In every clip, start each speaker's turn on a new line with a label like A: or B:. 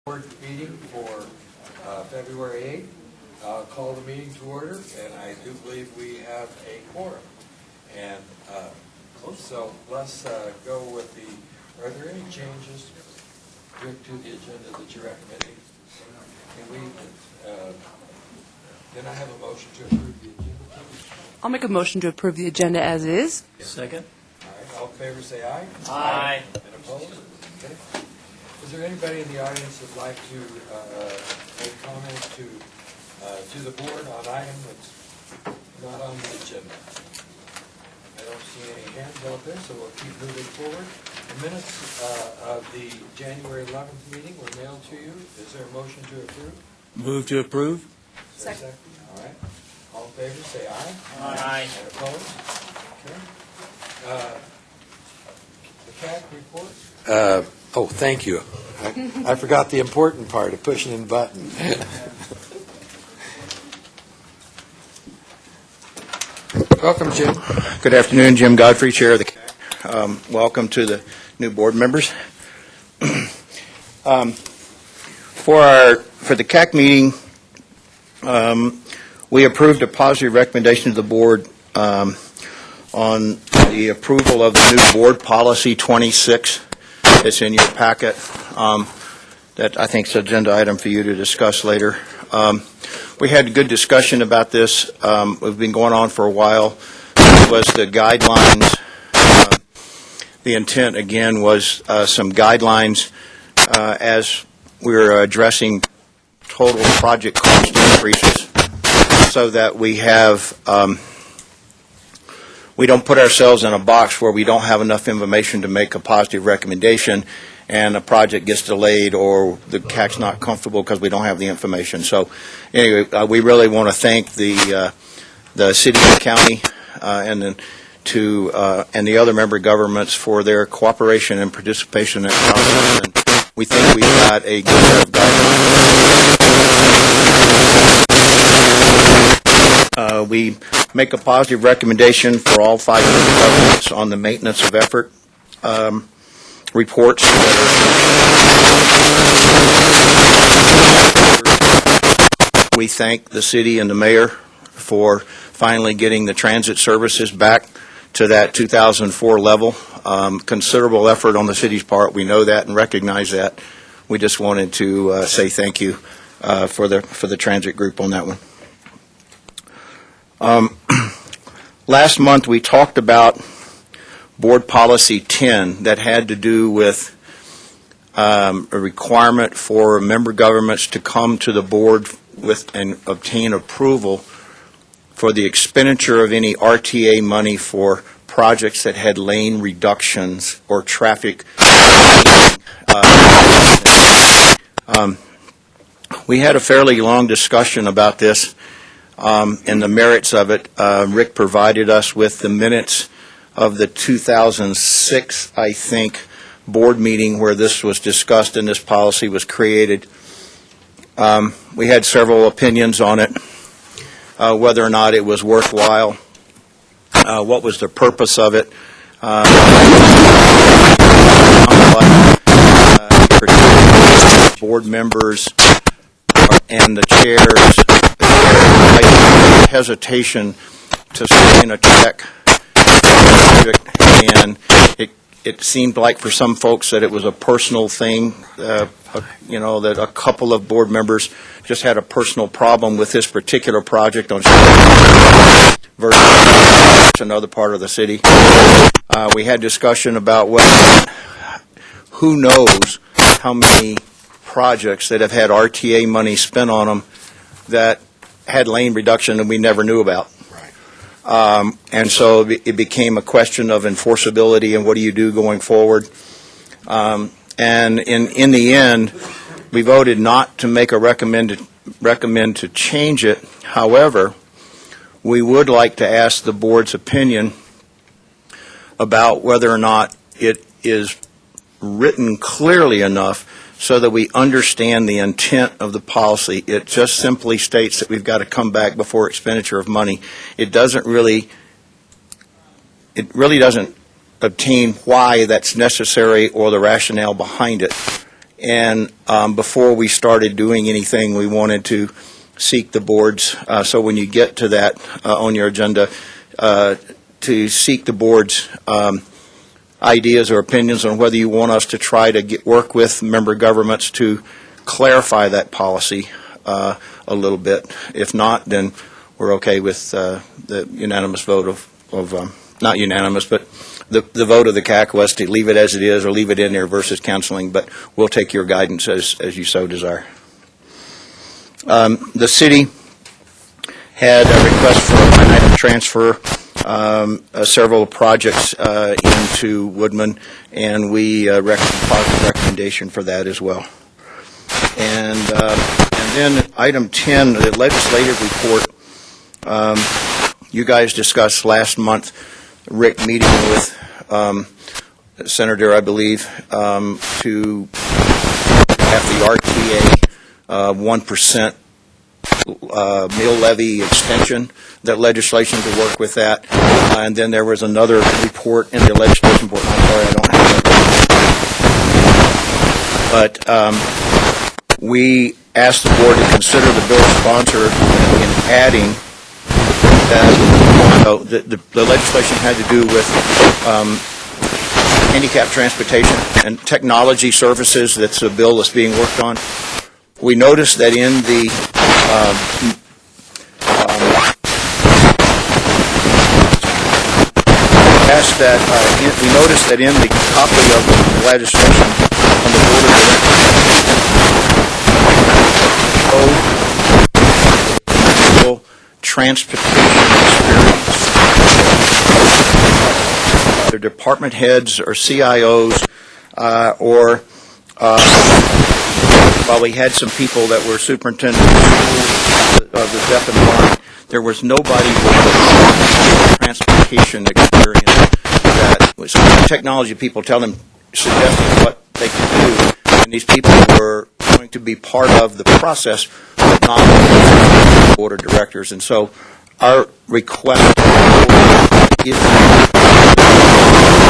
A: Board meeting for February 8th. I'll call the meeting to order, and I do believe we have a quorum. And so let's go with the, are there any changes, Rick, to the agenda that you're recommending? Can we, then I have a motion to approve the agenda, please.
B: I'll make a motion to approve the agenda as is.
C: Second.
A: All right, all in favor say aye.
C: Aye.
A: And opposed? Okay. Is there anybody in the audience that'd like to make comments to the board on item that's not on the agenda? I don't see any hands out there, so we'll keep moving forward. The minutes of the January 11th meeting were mailed to you. Is there a motion to approve?
C: Move to approve.
A: Second. All right. All in favor, say aye.
C: Aye.
A: And opposed? Okay. The CAC report? Oh, thank you. I forgot the important part of pushing the button. Welcome, Jim.
D: Good afternoon, Jim Godfrey, Chair of the CAC. Welcome to the new board members. For the CAC meeting, we approved a positive recommendation to the board on the approval of the new board policy 26. It's in your packet. That I think is an agenda item for you to discuss later. We had a good discussion about this. We've been going on for a while. It was the guidelines. The intent, again, was some guidelines as we're addressing total project cost increases so that we have we don't put ourselves in a box where we don't have enough information to make a positive recommendation and a project gets delayed or the CAC's not comfortable because we don't have the information. So anyway, we really want to thank the city and county and the other member governments for their cooperation and participation in that process. And we think we've got a good set of guidelines. We make a positive recommendation for all 5 member governments on the maintenance of effort reports. We thank the city and the mayor for finally getting the transit services back to that 2004 level. Considerable effort on the city's part. We know that and recognize that. We just wanted to say thank you for the transit group on that one. Last month we talked about Board Policy 10 that had to do with a requirement for member governments to come to the board with and obtain approval for the expenditure of any RTA money for projects that had lane reductions or traffic. We had a fairly long discussion about this and the merits of it. Rick provided us with the minutes of the 2006, I think, board meeting where this was discussed and this policy was created. We had several opinions on it, whether or not it was worthwhile, what was the purpose of it. Board members and the chairs had hesitation to sign a check, and it seemed like for some folks that it was a personal thing, that a couple of board members just had a personal problem with this particular project on versus another part of the city. We had discussion about who knows how many projects that have had RTA money spent on them that had lane reduction and we never knew about. And so it became a question of enforceability and what do you do going forward. And in the end, we voted not to make a recommend to change it. However, we would like to ask the board's opinion about whether or not it is written clearly enough so that we understand the intent of the policy. It just simply states that we've got to come back before expenditure of money. It really doesn't obtain why that's necessary or the rationale behind it. And before we started doing anything, we wanted to seek the board's, so when you get to that on your agenda, to seek the board's ideas or opinions on whether you want us to try to work with member governments to clarify that policy a little bit. If not, then we're okay with the unanimous vote of not unanimous, but the vote of the CAC was to leave it as it is or leave it in there versus canceling, but we'll take your guidance as you so desire. The city had a request for a line item transfer, several projects into Woodman, and we positive recommendation for that as well. And then item 10, the legislative report. You guys discussed last month, Rick meeting with Senator, I believe, to have the RTA 1% meal levy extension, that legislation to work with that. And then there was another report in the legislation board. I'm sorry, I don't have it. But we asked the board to consider the bill sponsor in adding that the legislation had to do with handicap transportation and technology services. That's a bill that's being worked on. We noticed that in the we noticed that in the copy of the legislation on the board of transportation experience. Their department heads or CIOs or while we had some people that were superintendents of the deaf and blind, there was nobody with transportation experience that was technology people suggesting what they could do, and these people were going to be part of the process, but not the board of directors. And so our request is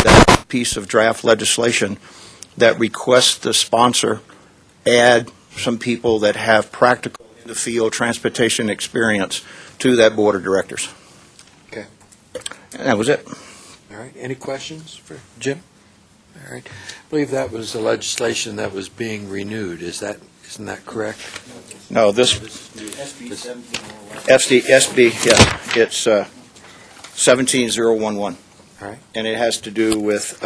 D: that piece of draft legislation that requests the sponsor add some people that have practical in the field transportation experience to that board of directors.
A: Okay.
D: And that was it.
A: All right. Any questions for Jim? All right. I believe that was the legislation that was being renewed. Isn't that correct?
D: No, this SB, yes, it's 17011.
A: All right.
D: And it has to do with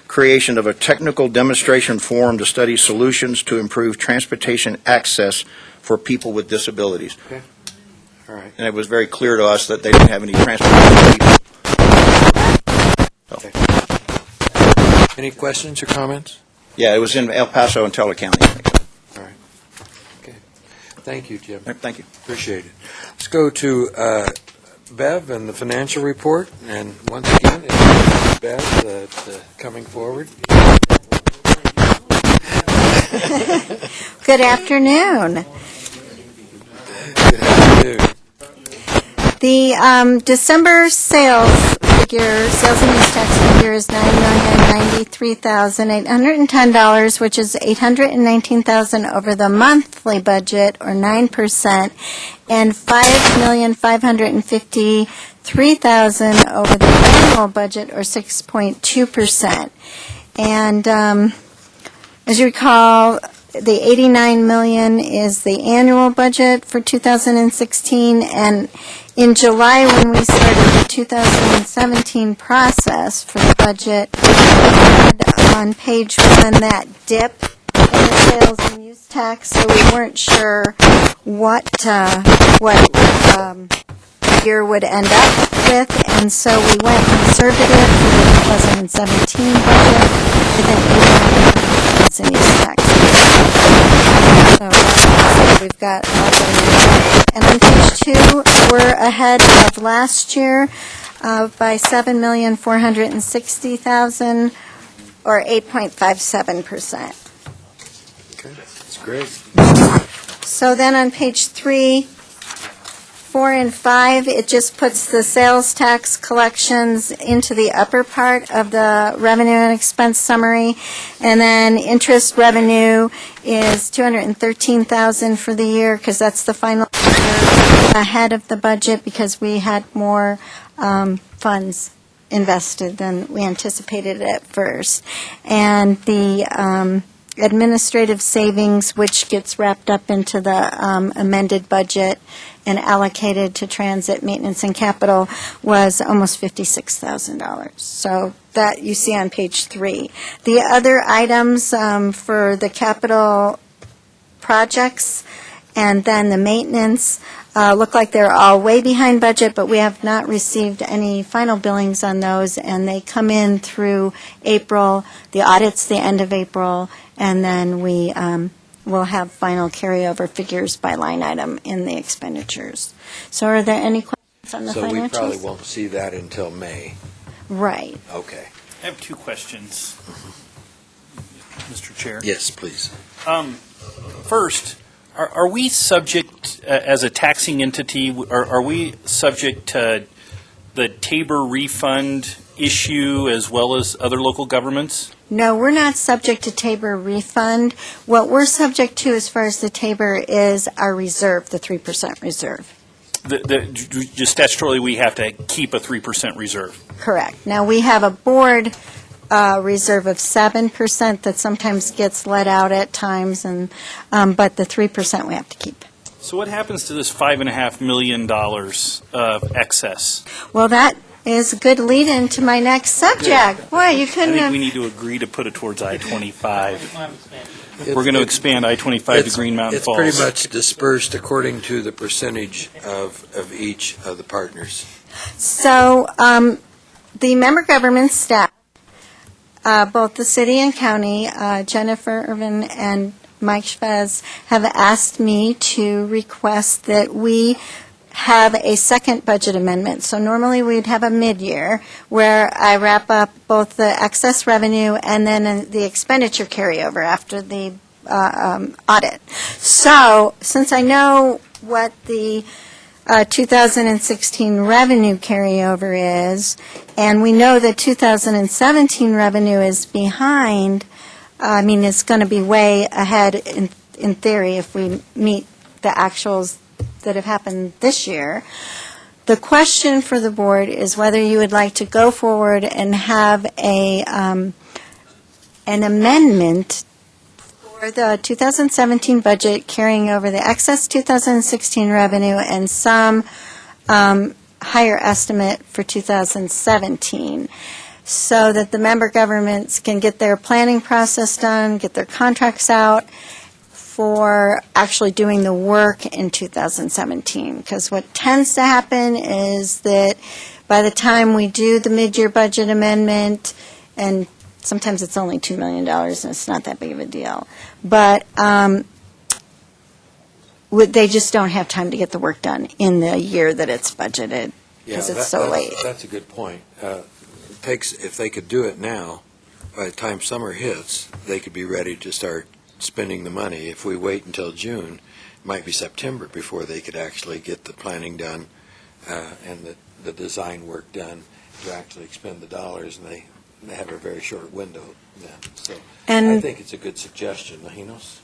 D: creation of a technical demonstration forum to study solutions to improve transportation access for people with disabilities.
A: Okay. All right.
D: And it was very clear to us that they didn't have any transportation people.
A: Okay. Any questions or comments?
D: Yeah, it was in El Paso and Teller County.
A: All right. Okay. Thank you, Jim.
D: Thank you.
A: Appreciate it. Let's go to Bev and the financial report. And once again, it's Bev coming forward.
C: Good afternoon.
A: Good afternoon.
C: The December sales and use tax figure is $9,093,810, which is $819,000 over the monthly budget, or 9%, and $5,553,000 over the annual budget, or 6.2%. And as you recall, the $89 million is the annual budget for 2016, and in July, when we started the 2017 process for the budget, we had on page 1 that dip in the sales and use tax, so we weren't sure what year would end up with, and so we went conservative for the 2017 budget with an $89 million in use tax. So we've got and on page 2, we're ahead of last year by $7,460,000, or 8.57%.
A: Okay, that's great.
C: So then on page 3, 4 and 5, it just puts the sales tax collections into the upper part of the revenue and expense summary. And then interest revenue is $213,000 for the year, because that's the final year ahead of the budget, because we had more funds invested than we anticipated at first. And the administrative savings, which gets wrapped up into the amended budget and allocated to transit maintenance and capital, was almost $56,000. So that you see on page 3. The other items for the capital projects and then the maintenance look like they're all way behind budget, but we have not received any final billings on those, and they come in through April. The audit's the end of April, and then we will have final carryover figures by line item in the expenditures. So are there any questions on the
A: So
C: financials?
A: we probably won't see that until May.
C: Right.
A: Okay.
E: I have two questions, Mr. Chair.
A: Yes, please.
E: First, are we subject, as a taxing entity, are we subject to the Tabor refund issue as well as other local governments?
C: No, we're not subject to Tabor refund. What we're subject to as far as the Tabor is our reserve, the 3% reserve.
E: Just statutorily, we have to keep a 3% reserve.
C: Correct. Now, we have a board reserve of 7% that sometimes gets let out at times, and but the 3% we have to keep.
E: So what happens to this $5.5 million of excess?
C: Well, that is a good lead-in to my next subject. Boy, you
E: I
C: couldn't
E: think
C: have...
E: we need to agree to put it towards I-25. We're going to expand I-25 to Green Mountain Falls.
A: It's pretty much dispersed according to the percentage of each of the partners.
C: So, the member government staff, both the city and county, Jennifer Irvin and Mike Schvez, have asked me to request that we have a second budget amendment. So normally we'd have a mid-year where I wrap up both the excess revenue and then the expenditure carryover after the audit. So since I know what the 2016 revenue carryover is, and we know that 2017 revenue is behind, I mean, it's going to be way ahead in theory if we meet the actuals that have happened this year. The question for the board is whether you would like to go forward and have an amendment for the 2017 budget carrying over the excess 2016 revenue and some higher estimate for 2017, so that the member governments can get their planning process done, get their contracts out for actually doing the work in 2017. Because what tends to happen is that by the time we do the mid-year budget amendment, and sometimes it's only $2 million, and it's not that big of a deal, but they just don't have time to get the work done in the year that it's budgeted, because it's so late.
A: That's a good point. If they could do it now, by the time summer hits, they could be ready to start spending the money. If we wait until June, it might be September before they could actually get the planning done and the design work done to actually expend the dollars, and they have a very short window then. So I think it's a good suggestion. Lahinos?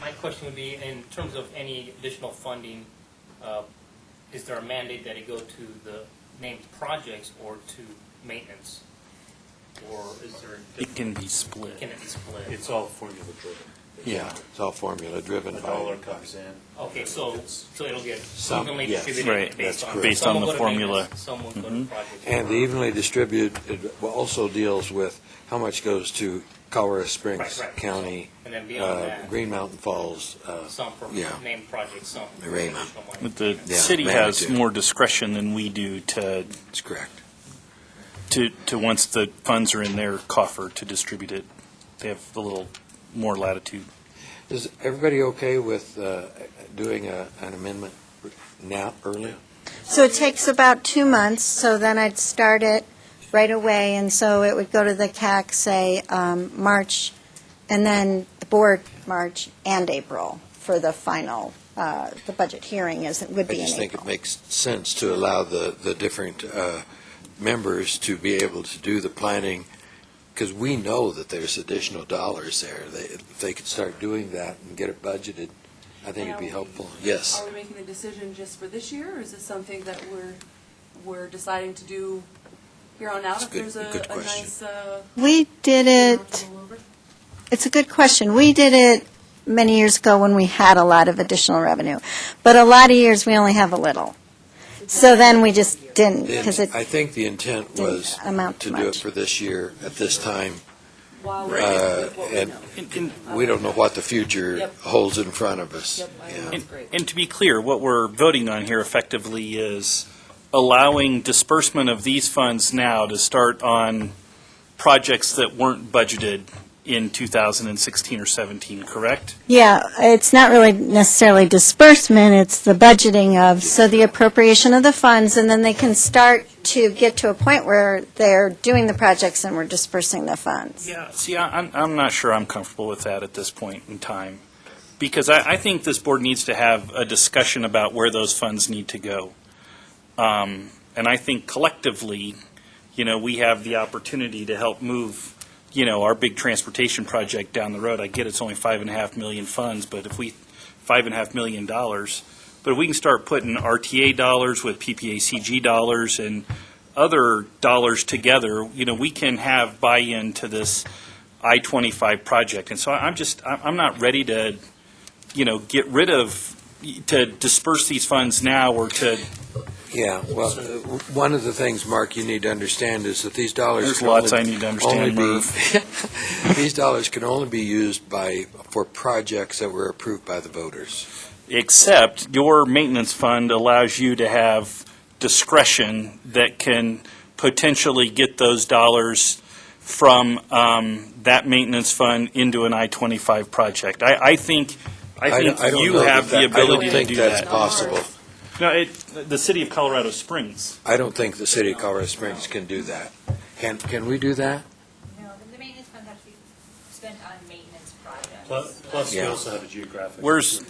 F: My question would be, in terms of any additional funding, is there a mandate that it go to the named projects or to maintenance? Or is there...
E: It can be split.
F: Can it be split?
G: It's all formula driven.
A: Yeah, it's all formula driven.
G: The dollar comes in.
F: Okay, so it'll get
A: Some-
F: evenly
A: yes.
F: distributed
E: Right,
F: based
A: that's
F: on...
A: correct.
E: Based
F: some
E: on
F: will
E: the
F: go to
E: formula.
F: maintenance, some will go to projects.
A: And the evenly distributed, it also deals with how much goes to Colorado Springs
F: Right.
A: County,
F: And then beyond that,
A: Green Mountain Falls.
F: some for
A: yeah.
F: named projects, some for
A: Right.
F: additional money.
E: But the
A: Yeah,
E: city has
A: magnitude.
E: more discretion than we do
A: That's correct.
E: to once the funds are in their coffer to distribute it. They have a little more latitude.
A: Is everybody okay with doing an amendment now, early?
C: So it takes about 2 months, so then I'd start it right away, and so it would go to the CAC, say, March, and then the board March and April for the final, the budget hearing would
A: I
C: be in
A: just think it
C: April.
A: makes sense to allow the different members to be able to do the planning, because we know that there's additional dollars there. If they could start doing that and get it budgeted, I think it'd be helpful. Yes.
B: Are we making the decision just for this year, or is it something that we're deciding to do here on out
A: It's
B: if
A: a good-
B: there's
A: a good
B: a
A: question.
B: nice,
C: We did it, it's a good question. We did it many years ago when we had a lot of additional revenue. But a lot of years, we only have a little. So then we just didn't, because it
A: I think the intent
C: didn't
A: was
C: amount
A: to
C: to
A: do it
C: much.
A: for this year at this time.
B: while we're with what we
A: And
B: know.
A: we don't know what the future
B: Yep.
A: holds in front of us.
B: Yep, I
A: Yeah.
B: know, that's great.
E: And to be clear, what we're voting on here effectively is allowing disbursement of these funds now to start on projects that weren't budgeted in 2016 or 17, correct?
C: Yeah, it's not really necessarily disbursement, it's the budgeting of, so the appropriation of the funds, and then they can start to get to a point where they're doing the projects and we're dispersing the funds.
E: Yeah, see, I'm not sure I'm comfortable with that at this point in time, because I think this board needs to have a discussion about where those funds need to go. And I think collectively, we have the opportunity to help move, our big transportation project down the road. I get it's only $5.5 million funds, but if $5.5 million, but if we can start putting RTA dollars with PPACG dollars and other dollars together, we can have buy-in to this I-25 project. And so I'm not ready to, get rid of, to disperse these funds now or to.
A: Yeah, well, one of the things, Mark, you need to understand is that these dollars
E: There's
A: can
E: lots
A: only-
E: I need to understand,
A: only be-
E: Merv.
A: These dollars can only be used for projects that were approved by the voters.
E: Except your maintenance fund allows you to have discretion that can potentially get those dollars from that maintenance fund into an I-25 project. I think
A: I don't
E: you
A: know
E: have the
A: I
E: ability
A: don't think
E: to do
A: that's
E: that.
A: possible.
E: No, the city of Colorado Springs.
A: I don't think the city of Colorado Springs can do that. Can we do that?
H: No, the maintenance fund has to be spent on maintenance projects.
G: Plus, we
A: Yeah.
G: also have a geographic.
E: Where's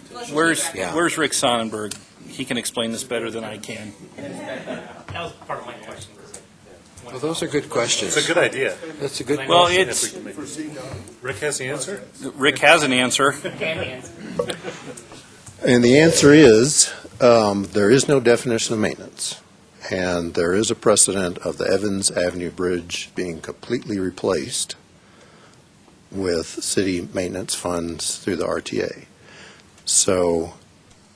E: Rick Sonnenberg? He can explain this better than I can.
F: That was part of my question.
A: Well, those are good questions.
G: It's a good idea.
A: That's a good.
E: Well,
G: If
E: it's,
G: we can make- Rick has the answer?
E: Rick has an answer.
F: Can answer.
I: And the answer is, there is no definition of maintenance. And there is a precedent of the Evans Avenue Bridge being completely replaced with city maintenance funds through the RTA. So,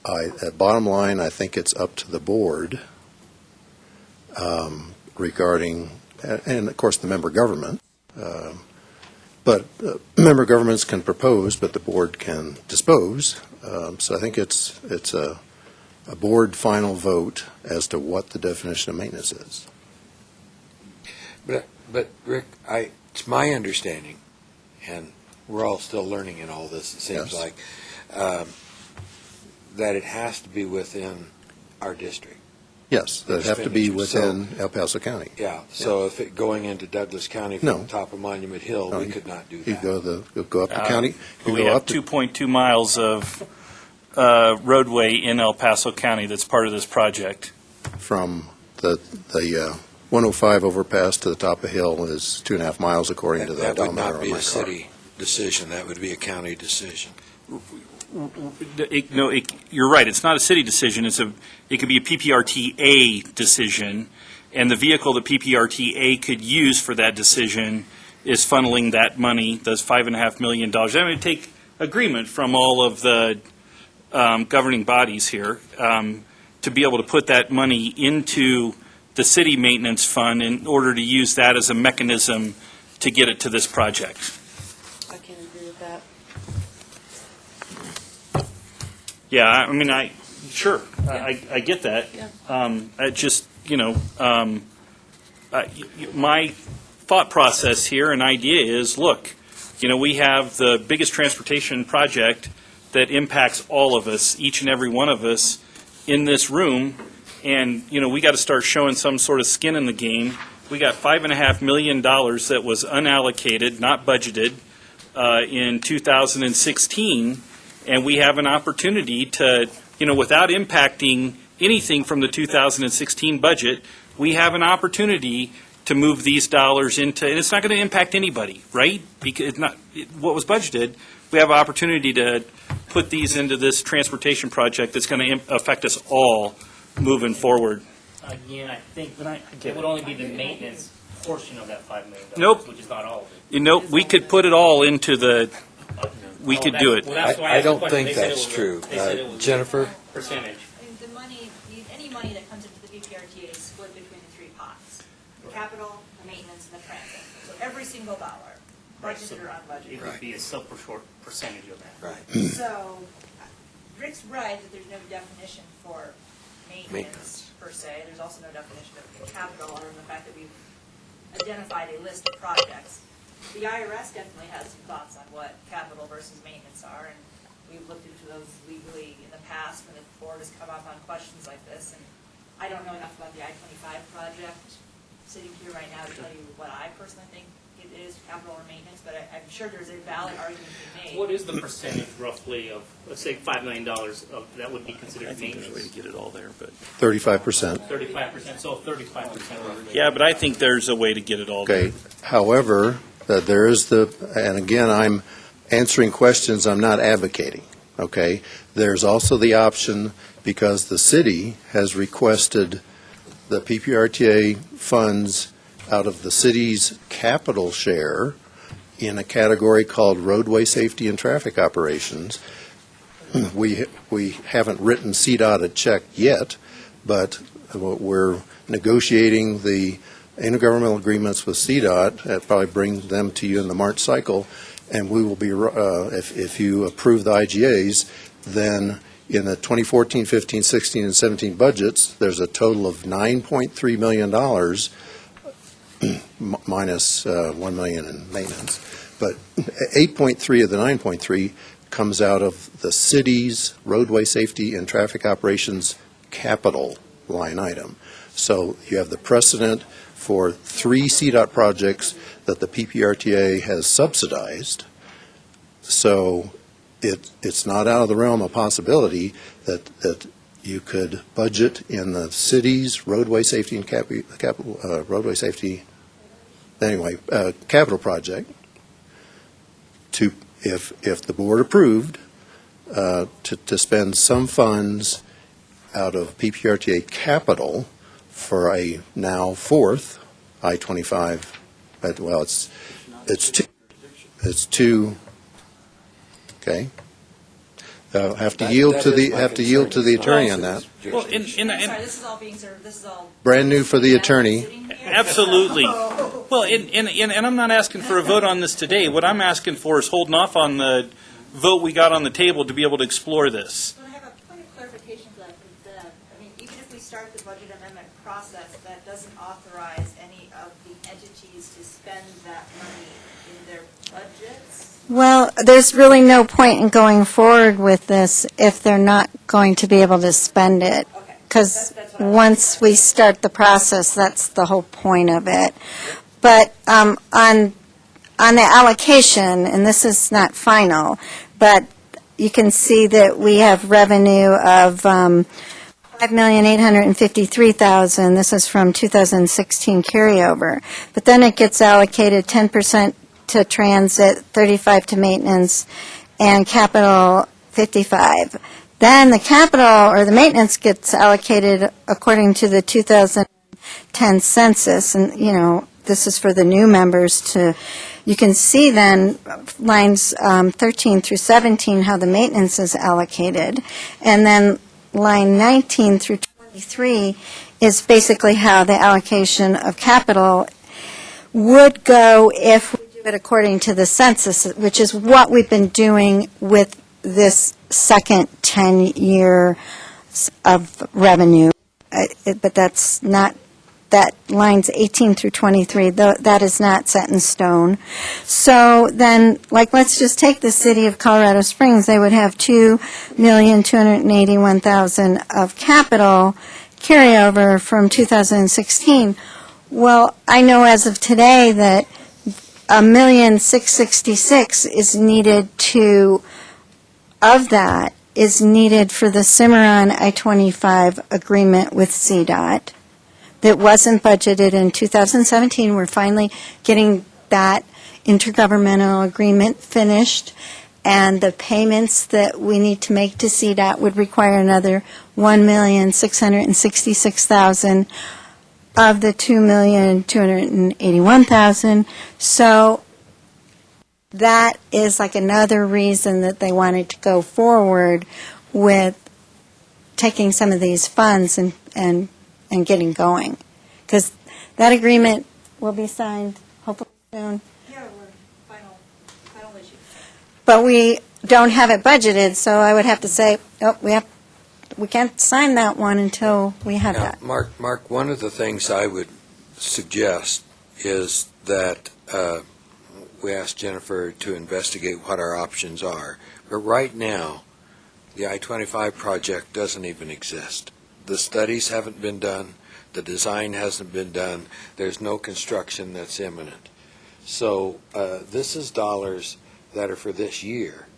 I: at bottom line, I think it's up to the board regarding, and of course, the member government. But member governments can propose, but the board can dispose. So I think it's a board final vote as to what the definition of maintenance is.
A: But Rick, it's my understanding, and we're all still learning in all this, it seems
I: Yes.
A: like, that it has to be within our district.
I: Yes, they have to be
A: Expenditure,
I: within El Paso County.
A: Yeah, so if it going into Douglas County from
I: No.
A: the top of Monument Hill,
I: No,
A: we
I: you-
A: could not do
I: You
A: that.
I: go up the county, you
E: We
I: go
E: have
I: up to
E: 2.2 miles of roadway in El Paso County that's part of this project.
I: from the 105 overpass to the top of hill is 2.5 miles according to the
A: That would
I: odometer
A: not
I: on
A: be
I: my
A: a
I: car.
A: city decision, that would be a county decision.
E: You're right, it's not a city decision, it could be a PPRTA decision, and the vehicle that PPRTA could use for that decision is funneling that money, those $5.5 million. That would take agreement from all of the governing bodies here to be able to put that money into the city maintenance fund in order to use that as a mechanism to get it to this project.
B: I can agree with that.
E: Yeah, I get that.
B: Yeah.
E: I just, my thought process here and idea is, look, we have the biggest transportation project that impacts all of us, each and every one of us in this room, and, we got to start showing some sort of skin in the game. We got $5.5 million that was unallocated, not budgeted, in 2016, And we have an opportunity to, without impacting anything from the 2016 budget, we have an opportunity to move these dollars into, and it's not going to impact anybody, right? Because it's not what was budgeted. We have an opportunity to put these into this transportation project that's going to affect us all moving forward.
F: Again, I think it would only be the maintenance portion of that $5 million.
E: Nope.
F: Which is not all of it.
E: We could put it all into the, we could do it.
F: Well, that's why
A: I
F: asked the
A: don't
F: question.
A: think
F: They said
A: that's
F: it was
A: true.
F: they said it was a
A: Jennifer?
F: Percentage.
H: I mean, the money, any money that comes into the PPRTA is split between the three pots: the capital, the maintenance, and the transit. So every single dollar, budgeted or
F: It
H: unbudgeted.
F: would be a sub-short percentage of that.
A: Right.
H: So Rick's right that there's no definition for
A: Maintenance.
H: maintenance per se. There's also no definition of capital, other than the fact that we've identified a list of projects. The IRS definitely has some thoughts on what capital versus maintenance are, and we've looked into those legally in the past when the board has come up on questions like this. And I don't know enough about the I-25 project sitting here right now to tell you what I personally think it is, capital or maintenance, but I'm sure there's a valid argument to be made.
F: What is the percentage roughly of, let's say, $5 million of that would be considered maintenance?
E: get it all there, but.
I: 35%.
F: 35%, so 35%.
E: Yeah, but I think there's a way to get it all there.
I: Okay. However, there is and again, I'm answering questions, I'm not advocating, okay? There's also the option, because the city has requested the PPRTA funds out of the city's capital share in a category called roadway safety and traffic operations. We haven't written CDOT a check yet, but we're negotiating the intergovernmental agreements with CDOT. I'll probably bring them to you in the March cycle, and we will be, if you approve the IGAs, then in the 2014, 15, 16, and 17 budgets, there's a total of $9.3 million minus $1 million in maintenance. But 8.3 of the 9.3 comes out of the city's roadway safety and traffic operations capital line item. So you have the precedent for 3 CDOT projects that the PPRTA has subsidized. So it's not out of the realm of possibility that you could budget in the city's roadway safety and roadway safety, anyway, capital project to, if the board approved, to spend some funds out of PPRTA capital for a now 4th I-25, well, it's two, okay? Have to yield to the attorney on that.
E: Well,
H: I'm sorry, this is all being served, this is all.
I: Brand new for the attorney.
H: Sitting here?
E: Absolutely. Well, and I'm not asking for a vote on this today. What I'm asking for is holding off on the vote we got on the table to be able to explore this.
H: But I have a point of clarification for that. I mean, even if we start the budget amendment process, that doesn't authorize any of the entities to spend that money in their budgets?
C: Well, there's really no point in going forward with this if they're not going to be able to spend it.
H: Okay.
C: Because
H: That's what I
C: once we start the process, that's the whole point of it. But on the allocation, and this is not final, but you can see that we have revenue of $5,853,000. This is from 2016 carryover. But then it gets allocated 10% to transit, 35 to maintenance, and capital 55. Then the capital or the maintenance gets allocated according to the 2010 census, and this is for the new members to. You can see then lines 13 through 17 how the maintenance is allocated, and then line 19 through 23 is basically how the allocation of capital would go if we do it according to the census, which is what we've been doing with this second 10-year of revenue. But that's not, that lines 18 through 23, that is not set in stone. So then, let's just take the city of Colorado Springs. They would have $2,281,000 of capital carryover from 2016. Well, I know as of today that $1,666,000 is needed to of that is needed for the Cimarron I-25 agreement with CDOT that wasn't budgeted in 2017. We're finally getting that intergovernmental agreement finished, and the payments that we need to make to CDOT would require another $1,666,000 of the $2,281,000. So that is like another reason that they wanted to go forward with taking some of these funds and getting going. Because that agreement will be signed hopefully soon.
H: Yeah, we're final issue.
C: But we don't have it budgeted, so I would have to say, oh, we can't sign that one until we have
A: Now,
C: that.
A: Mark, one of the things I would suggest is that we ask Jennifer to investigate what our options are. But right now, the I-25 project doesn't even exist. The studies haven't been done. The design hasn't been done. There's no construction that's imminent. So this is dollars that are for this year.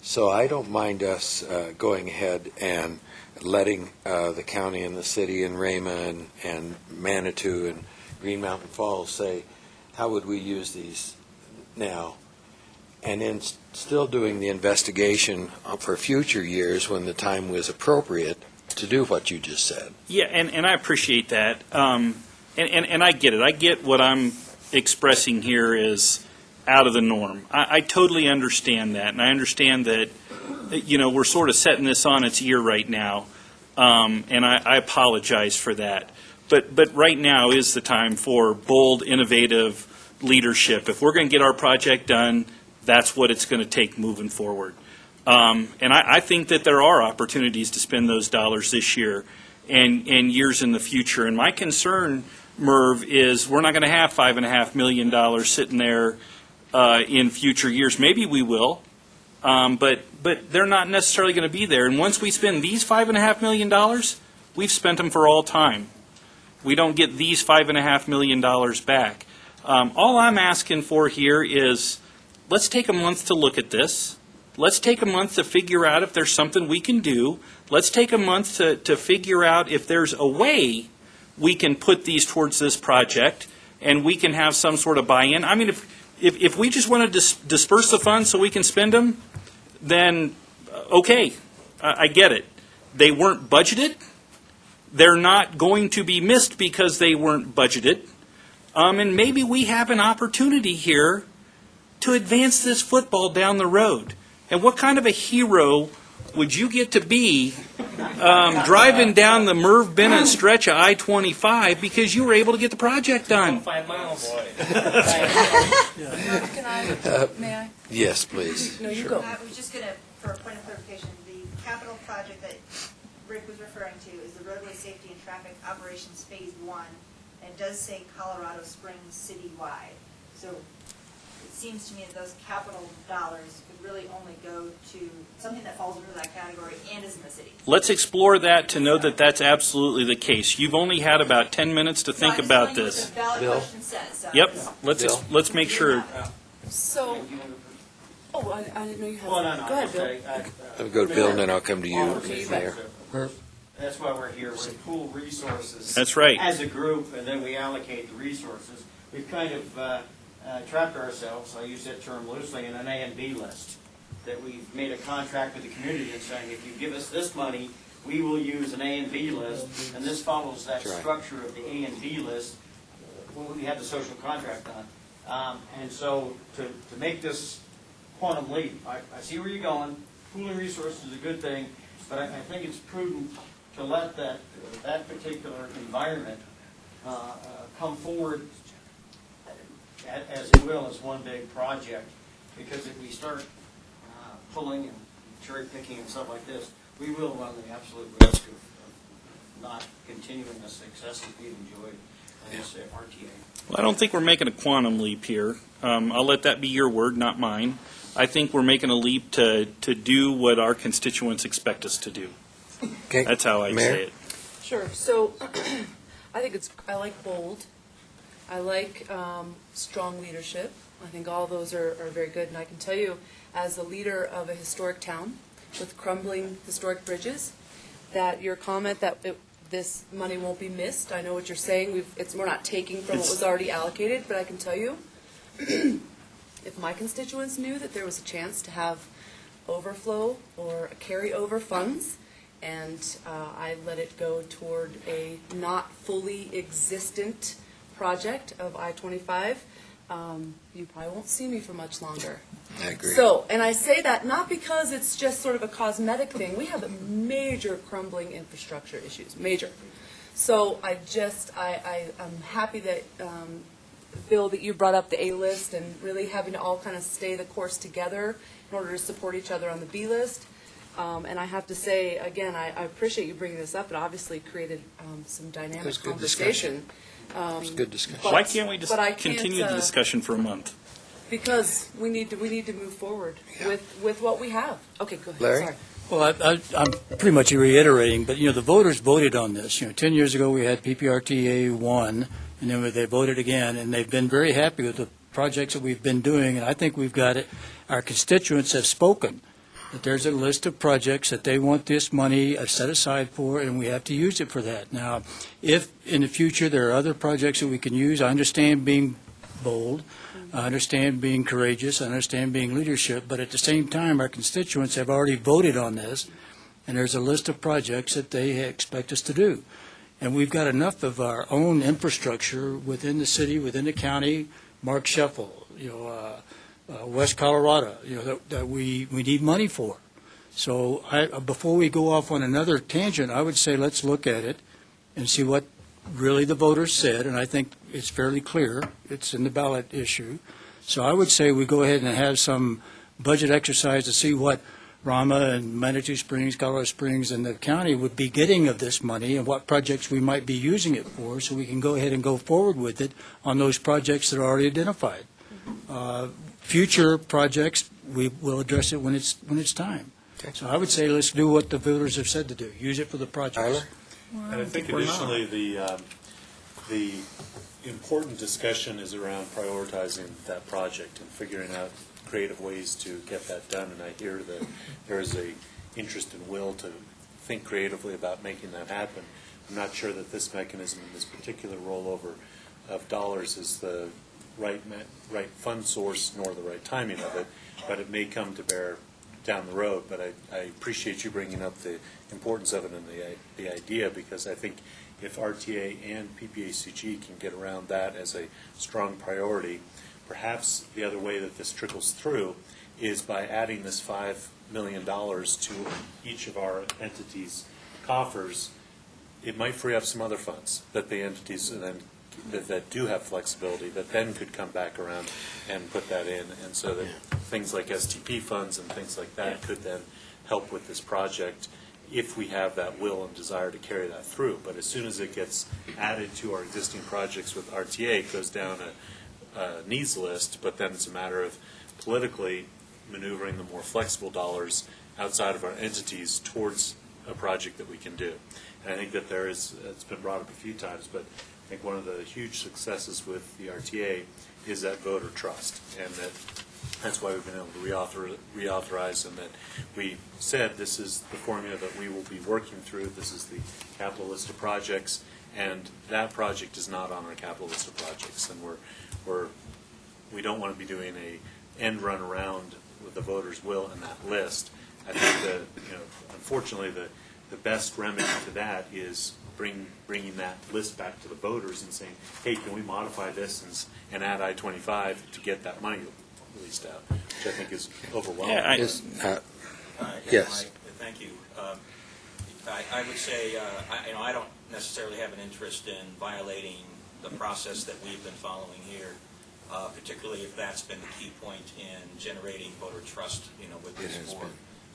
A: So I don't mind us going ahead and letting the county and the city and Rama and Manitou and Green Mountain Falls say, how would we use these now? And then still doing the investigation for future years when the time was appropriate to do what you just said.
E: Yeah, and I appreciate that. And I get it. I get what I'm expressing here is out of the norm. I totally understand that, and I understand that, we're sort of setting this on its ear right now, and I apologize for that. But right now is the time for bold, innovative leadership. If we're going to get our project done, that's what it's going to take moving forward. And I think that there are opportunities to spend those dollars this year and years in the future. And my concern, Merv, is we're not going to have $5.5 million sitting there in future years. Maybe we will, but they're not necessarily going to be there. And once we spend these $5.5 million, we've spent them for all time. We don't get these $5.5 million back. All I'm asking for here is let's take a month to look at this. Let's take a month to figure out if there's something we can do. Let's take a month to figure out if there's a way we can put these towards this project and we can have some sort of buy-in. I mean, if we just want to disperse the funds so we can spend them, then okay, I get it. They weren't budgeted. They're not going to be missed because they weren't budgeted. And maybe we have an opportunity here to advance this football down the road. And what kind of a hero would you get to be driving down the Merv Bennett stretch of I-25 because you were able to get the project done?
F: 5 miles.
B: Can I, may I?
A: Yes, please.
B: No, you go.
H: I was just going to, for a point of clarification, the capital project that Rick was referring to is the Roadway Safety and Traffic Operations Phase 1, and it does say Colorado Springs citywide. So it seems to me that those capital dollars could really only go to something that falls under that category and is in the city.
E: Let's explore that to know that that's absolutely the case. You've only had about 10 minutes to think about this.
H: The ballot
A: Bill?
H: question says. So
E: Yep,
A: Bill?
E: let's make sure.
B: So, I didn't know you had.
J: Well, no,
B: Go ahead, Bill.
A: I'll go to Bill and then I'll come to you,
J: Okay,
A: Mayor.
J: That's why we're here, we pool resources.
E: That's right.
J: As a group, and then we allocate the resources. We've kind of trapped ourselves, I use that term loosely, in an A and B list. That we've made a contract with the community and saying, if you give us this money, we will use an A and B list, and this follows that
A: That's right.
J: structure of the A and B list. Well, we had the social contract on. And so to make this quantum leap, I see where you're going. Pooling resources is a good thing, but I think it's prudent to let that particular environment come forward as it will as one big project. Because if we start pulling and cherry picking and stuff like this, we will run the absolute risk of not continuing the success that we've enjoyed in this RTA.
E: Well, I don't think we're making a quantum leap here. I'll let that be your word, not mine. I think we're making a leap to do what our constituents expect us to do.
A: Okay.
E: That's how I
A: Mayor?
E: say it.
B: Sure. So, I like bold. I like strong leadership. I think all those are very good. And I can tell you, as the leader of a historic town, with crumbling historic bridges, that your comment that this money won't be missed, I know what you're saying, we're not taking from what was already allocated, but I can tell you, if my constituents knew that there was a chance to have overflow or carryover funds, and I let it go toward a not fully existent project of I-25, you probably won't see me for much longer.
A: I agree.
B: So, and I say that not because it's just sort of a cosmetic thing. We have major crumbling infrastructure issues, major. So I'm happy that, Bill, that you brought up the A list and really having to all kind of stay the course together in order to support each other on the B list. And I have to say, again, I appreciate you bringing this up. It obviously created some dynamic
A: was good
B: conversation.
A: It was a good discussion.
E: Why can't we just
B: but I can't,
E: continue the discussion for a month?
B: Because we need to move forward with what we have. Okay, go ahead.
A: Larry?
B: Sorry.
K: Well, I'm pretty much reiterating, but, the voters voted on this. 10 years ago, we had PPRTA 1, and then they voted again, and they've been very happy with the projects that we've been doing, and I think we've got it. Our constituents have spoken, that there's a list of projects that they want this money set aside for, and we have to use it for that. Now, if in the future there are other projects that we can use, I understand being bold, I understand being courageous, I understand being leadership, but at the same time, our constituents have already voted on this, and there's a list of projects that they expect us to do. And we've got enough of our own infrastructure within the city, within the county, Mark Sheffel, West Colorado, that we need money for. So before we go off on another tangent, I would say let's look at it and see what really the voters said, and I think it's fairly clear. It's in the ballot issue. So I would say we go ahead and have some budget exercise to see what Rama and Manitou Springs, Colorado Springs, and the county would be getting of this money and what projects we might be using it for, so we can go ahead and go forward with it on those projects that are already identified. Future projects, we will address it when it's time.
A: Okay.
K: So I would say let's do what the voters have said to do. Use it for the projects.
G: And I think additionally, the important discussion is around prioritizing that project and figuring out creative ways to get that done. And I hear that there is a interest and will to think creatively about making that happen. I'm not sure that this mechanism and this particular rollover of dollars is the right fund source nor the right timing of it, but it may come to bear down the road. But I appreciate you bringing up the importance of it and the idea, because I think if RTA and PPACG can get around that as a strong priority, perhaps the other way that this trickles through is by adding this $5 million to each of our entities' coffers. It might free up some other funds that the entities then that do have flexibility that then could come back around and put that in, and so that things like STP funds and things like that could then help with this project if we have that will and desire to carry that through. But as soon as it gets added to our existing projects with RTA, it goes down a needs list, but then it's a matter of politically maneuvering the more flexible dollars outside of our entities towards a project that we can do. And I think that it's been brought up a few times, but I think one of the huge successes with the RTA is that voter trust, and that's why we've been able to reauthorize, and that we said this is the formula that we will be working through. This is the capital list of projects, and that project is not on our capital list of projects, and we don't want to be doing a end run around with the voters' will in that list. I think that unfortunately the best remedy to that is bringing that list back to the voters and saying, hey, can we modify this and add I-25 to get that money released out, which I think is overwhelming.
A: Yes.
L: Thank you. I would say, I don't necessarily have an interest in violating the process that we've been following here, particularly if that's been the key point in generating voter trust, with this board.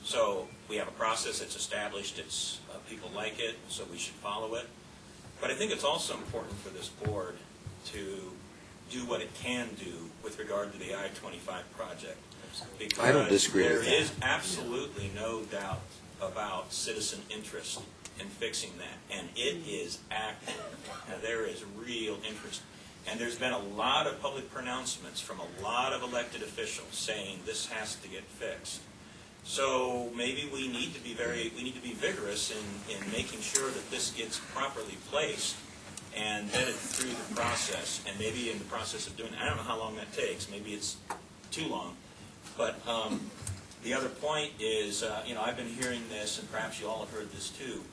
L: So we have a process that's established. It's people like it, so we should follow it. But I think it's also important for this board to do what it can do with regard to the I-25 project. Because
A: I don't disagree with that.
L: there is absolutely no doubt about citizen interest in fixing that, and it is active. Now, there is real interest. And there's been a lot of public pronouncements from a lot of elected officials saying this has to get fixed. So maybe we need to be vigorous in making sure that this gets properly placed and vetted through the process. And maybe in the process of doing it, I don't know how long that takes. Maybe it's too long. But the other point is, I've been hearing this, and perhaps you all have heard this too.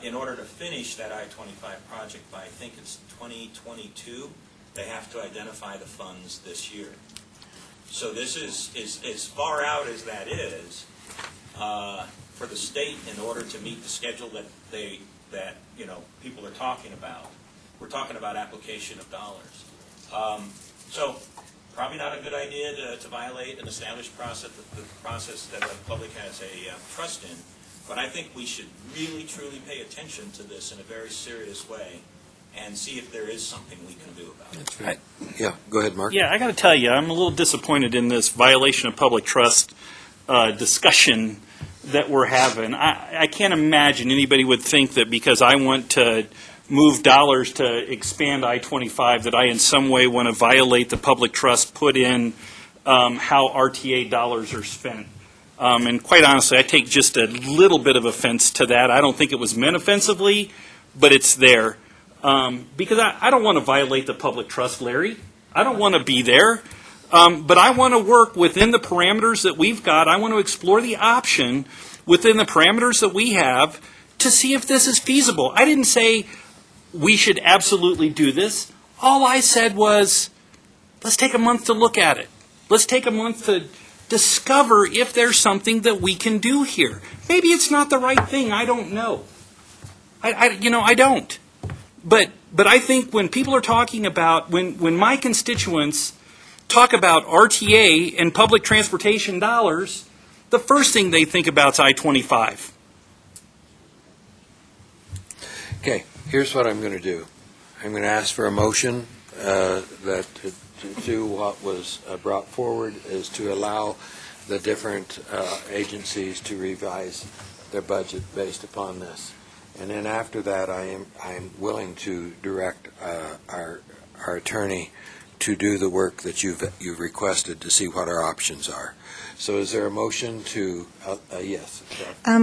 L: In order to finish that I-25 project by, I think it's 2022, they have to identify the funds this year. So this is as far out as that is for the state in order to meet the schedule that people are talking about. We're talking about application of dollars. So probably not a good idea to violate an established process, the process that the public has a trust in. But I think we should really, truly pay attention to this in a very serious way and see if there is something we can do about it.
I: Yeah, go ahead, Mark.
E: Yeah, I got to tell you, I'm a little disappointed in this violation of public trust discussion that we're having. I can't imagine anybody would think that because I want to move dollars to expand I-25 that I in some way want to violate the public trust put in how RTA dollars are spent. And quite honestly, I take just a little bit of offense to that. I don't think it was meant offensively, but it's there. Because I don't want to violate the public trust, Larry. I don't want to be there. But I want to work within the parameters that we've got. I want to explore the option within the parameters that we have to see if this is feasible. I didn't say we should absolutely do this. All I said was, let's take a month to look at it. Let's take a month to discover if there's something that we can do here. Maybe it's not the right thing. I don't know. I don't. But I think when people are talking about, when my constituents talk about RTA and public transportation dollars, the first thing they think about is I-25.
A: Okay, here's what I'm going to do. I'm going to ask for a motion that to do what was brought forward is to allow the different agencies to revise their budget based upon this. And then after that, I'm willing to direct our attorney to do the work that you've requested to see what our options are. So is there a motion to, yes?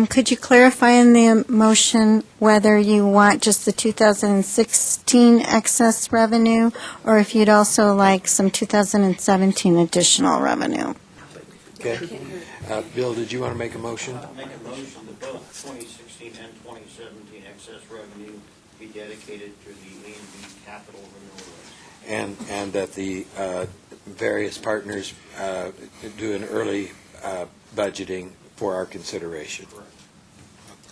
C: Could you clarify in the motion whether you want just the 2016 excess revenue, or if you'd also like some 2017 additional revenue?
A: Okay. Bill, did you want to make a motion?
J: I'll make a motion that both 2016 and 2017 excess revenue be dedicated to the A&B capital renewal list.
A: And that the various partners do an early budgeting for our consideration.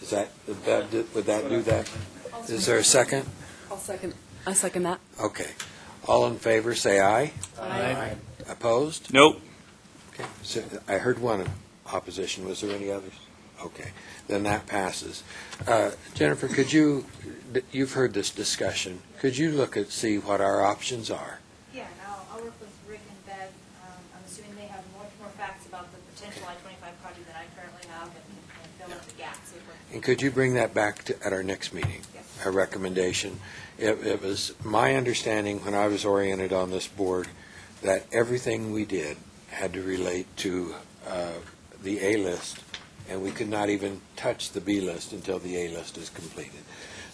A: Is would that do that? Is there a second?
B: I second that.
A: Okay. All in favor, say aye.
B: Aye.
A: Opposed?
E: Nope.
A: Okay. So I heard one opposition. Was there any others? Okay. Then that passes. Jennifer, you've heard this discussion. Could you see what our options are?
H: Yeah, and I'll work with Rick and Bev. I'm assuming they have much more facts about the potential I-25 project than I currently have, and fill in the gaps.
A: And could you bring that back at our next meeting?
H: Yes.
A: A recommendation. It was my understanding when I was oriented on this board that everything we did had to relate to the A list, and we could not even touch the B list until the A list is completed.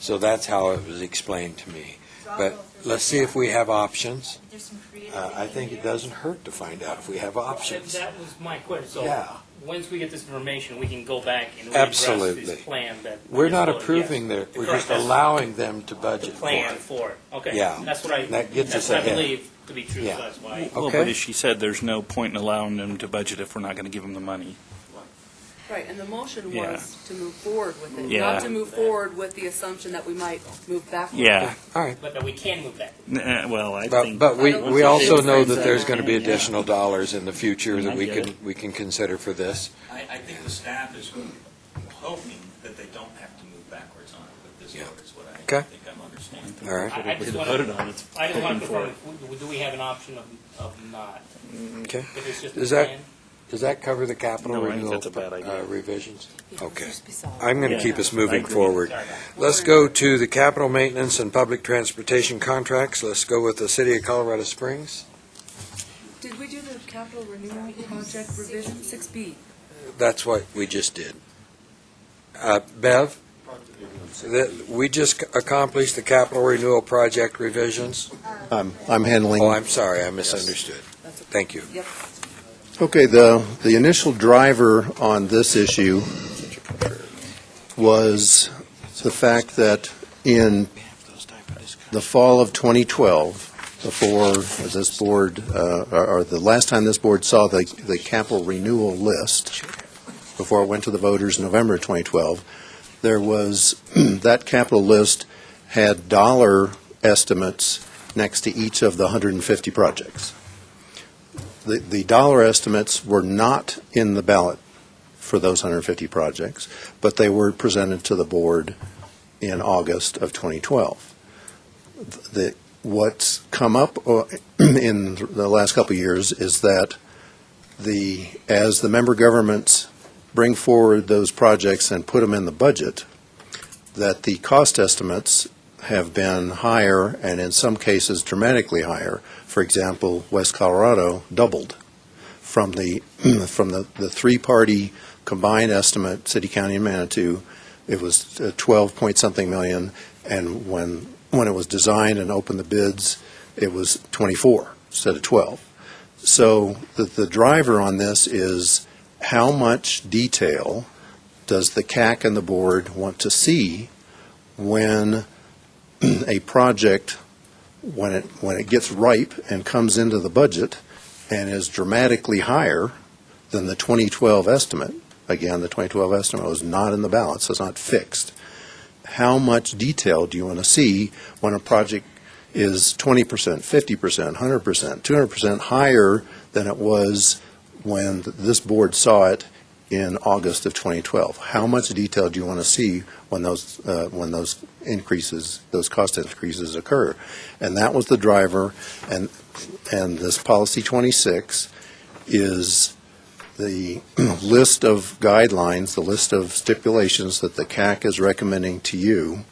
A: So that's how it was explained to me. But let's see if we have options.
H: There's some creative
A: I think it doesn't hurt to find out if we have options.
F: That was my question. So
A: Yeah.
F: once we get this information, we can go back and readdress
A: Absolutely.
F: this plan that
A: We're not
F: voted,
A: approving
F: yes.
A: we're
F: Correct.
A: just
F: That's
A: allowing them to
F: the
A: budget for
F: plan
A: it.
F: for it. Okay.
A: Yeah.
F: That's what I.
A: That gets
F: that's
A: us
F: what
A: ahead.
F: I believe to be true.
A: Yeah.
F: So that's why.
E: Well,
A: Okay.
E: but as she said, there's no point in allowing them to budget if we're not going to give them the money.
B: Right, and the motion
E: Yeah.
B: was to move forward with it,
E: Yeah.
B: not to move forward with the assumption that we might move backward.
E: Yeah.
A: All right.
F: But that we can move back.
E: Well, I
A: But,
E: think.
A: but we,
B: I don't
A: we
B: know.
A: also know
B: It's
A: that there's
B: like
A: going to be
E: that.
A: additional dollars in the future that
E: I get
A: we can consider for this.
L: I think the staff is hoping that they don't have to move backwards on it with this
A: Yeah.
L: vote, is what I
A: Okay.
L: think I'm understanding.
A: All right.
F: I just want
E: voted on it. It's
F: I just want to
E: paying for
F: confirm, do we have an option of not?
A: Okay.
F: If it's just a
A: Does that-
F: plan?
A: Does that cover the capital
E: No, I think
A: renewal
E: that's a bad idea.
A: revisions?
B: Yeah,
A: Okay.
B: just be solid.
A: I'm going to
E: Yeah.
A: keep us
E: I
A: moving
E: agree.
A: forward.
F: Sorry.
A: Let's go to the capital maintenance and public transportation contracts. Let's go with the City of Colorado Springs.
B: Did we do the capital renewal project revision, 6B?
A: That's what we just did. Bev, we just accomplished the capital renewal project revisions?
I: I'm handling.
A: Oh, I'm sorry, I misunderstood. Thank you.
B: Yep.
I: Okay, the initial driver on this issue was the fact that in the fall of 2012, before this board, or the last time this board saw the capital renewal list, before it went to the voters in November of 2012, there was, that capital list had dollar estimates next to each of the 150 projects. The dollar estimates were not in the ballot for those 150 projects, but they were presented to the board in August of 2012. What's come up in the last couple of years is that as the member governments bring forward those projects and put them in the budget, that the cost estimates have been higher, and in some cases dramatically higher. For example, West Colorado doubled from the three-party combined estimate, city, county, and Manitou. It was 12 point something million, and when it was designed and opened the bids, it was 24 instead of 12. So the driver on this is how much detail does the CAC and the board want to see when a project, when it gets ripe and comes into the budget and is dramatically higher than the 2012 estimate. Again, the 2012 estimate was not in the ballot, so it's not fixed. How much detail do you want to see when a project is 20%, 50%, 100%, 200% higher than it was when this board saw it in August of 2012? How much detail do you want to see when those increases, those cost increases occur? And that was the driver, and this policy 26 is the list of guidelines, the list of stipulations that the CAC is recommending to you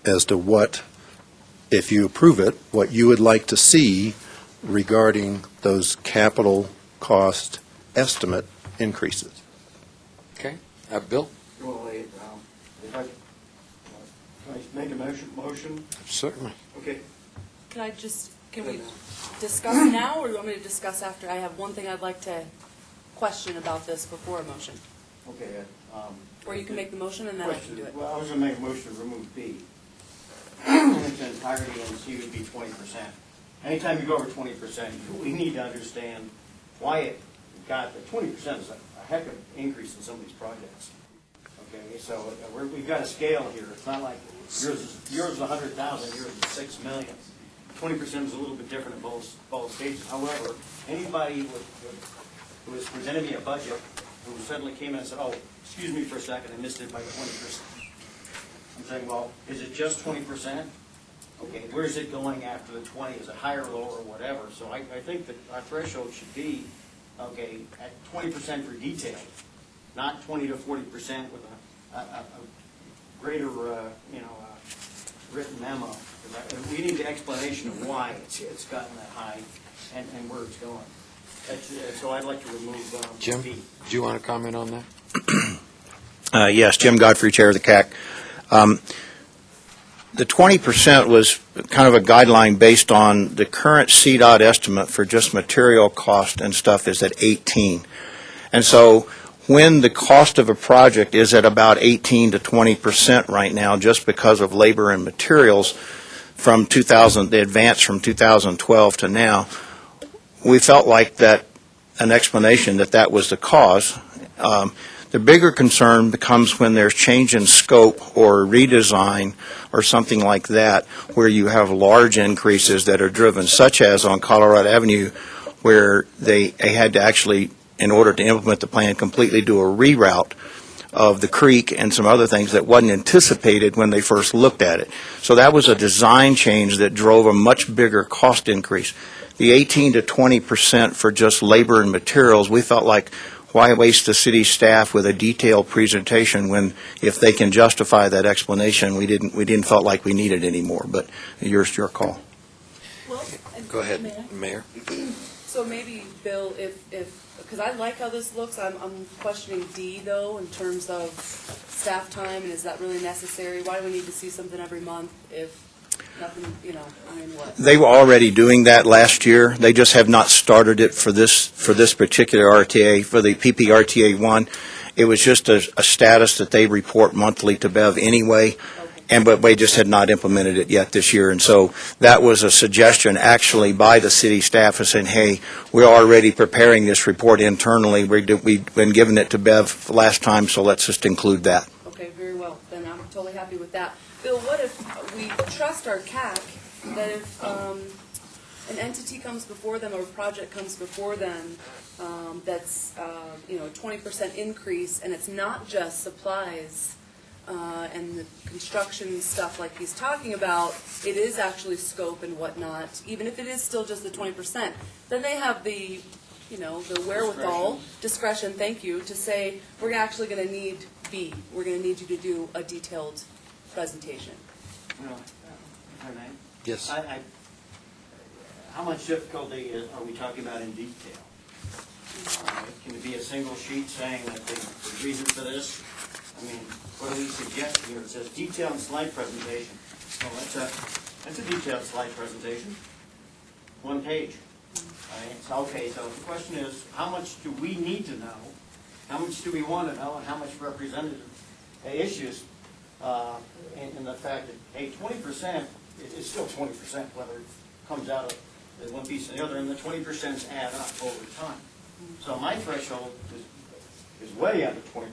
I: as to what, if you approve it, what you would like to see regarding those capital cost estimate increases.
A: Okay. Bill?
J: Well, if I, can I make a motion?
A: Certainly.
J: Okay.
B: Can we discuss now, or do you want me to discuss after? I have one thing I'd like to question about this before a motion.
J: Okay.
B: Or you can make the motion and then I can do it.
J: Well, I was going to make a motion to remove B. In its entirety, and C would be 20%. Anytime you go over 20%, we need to understand why it got, 20% is a heck of an increase in some of these projects. Okay, so we've got a scale here. It's not like yours is 100,000, yours is 6 million. 20% is a little bit different in both stages. However, anybody who has presented me a budget who suddenly came in and said, "Oh, excuse me for a second, I missed it by 20%." I'm saying, well, is it just 20%? Okay, where is it going after the 20? Is it higher, lower, or whatever? So I think that our threshold should be, okay, at 20% for detail, not 20 to 40% with a greater, written memo. We need the explanation of why it's gotten that high and where it's going. So I'd like to remove
A: Jim,
J: B.
A: do you want to comment on that?
D: Yes, Jim Godfrey, Chair of the CAC. The 20% was kind of a guideline based on the current CDOT estimate for just material cost and stuff is at 18. And so when the cost of a project is at about 18 to 20% right now, just because of labor and materials from the advance from 2012 to now, we felt like that an explanation that was the cause. The bigger concern becomes when there's change in scope or redesign or something like that, where you have large increases that are driven, such as on Colorado Avenue, where they had to actually, in order to implement the plan, completely do a reroute of the creek and some other things that wasn't anticipated when they first looked at it. So that was a design change that drove a much bigger cost increase. The 18 to 20% for just labor and materials, we felt like, why waste the city staff with a detailed presentation when, if they can justify that explanation, we didn't felt like we needed anymore. But your call.
B: Well,
A: Go ahead, Mayor.
B: So maybe, Bill, because I like how this looks, I'm questioning D though, in terms of staff time, and is that really necessary? Why do we need to see something every month if nothing, I mean, what?
D: They were already doing that last year. They just have not started it for this particular RTA, for the PPRTA 1. It was just a status that they report monthly to Bev anyway. But they just had not implemented it yet this year. And so that was a suggestion actually by the city staff of saying, hey, we're already preparing this report internally. We've been giving it to Bev last time, so let's just include that.
B: Okay, very well. Then I'm totally happy with that. Bill, what if we trust our CAC that if an entity comes before them or a project comes before them that's, a 20% increase, and it's not just supplies, and the construction stuff like he's talking about, it is actually scope and whatnot, even if it is still just the 20%, then they have the, the wherewithal, discretion, thank you, to say, we're actually going to need B. We're going to need you to do a detailed presentation.
J: Well, if I may.
M: Yes.
J: How much difficulty are we talking about in detail? Can it be a single sheet saying that the reason for this? I mean, what do we suggest here? It says detailed slide presentation. Well, that's a detailed slide presentation. 1 page. Okay, so the question is, how much do we need to know? How much do we want to know? And how much representative issues in the fact that, hey, 20% is still 20%, whether it comes out of one piece or the other, and the 20% add up over time. So my threshold is way under 20%.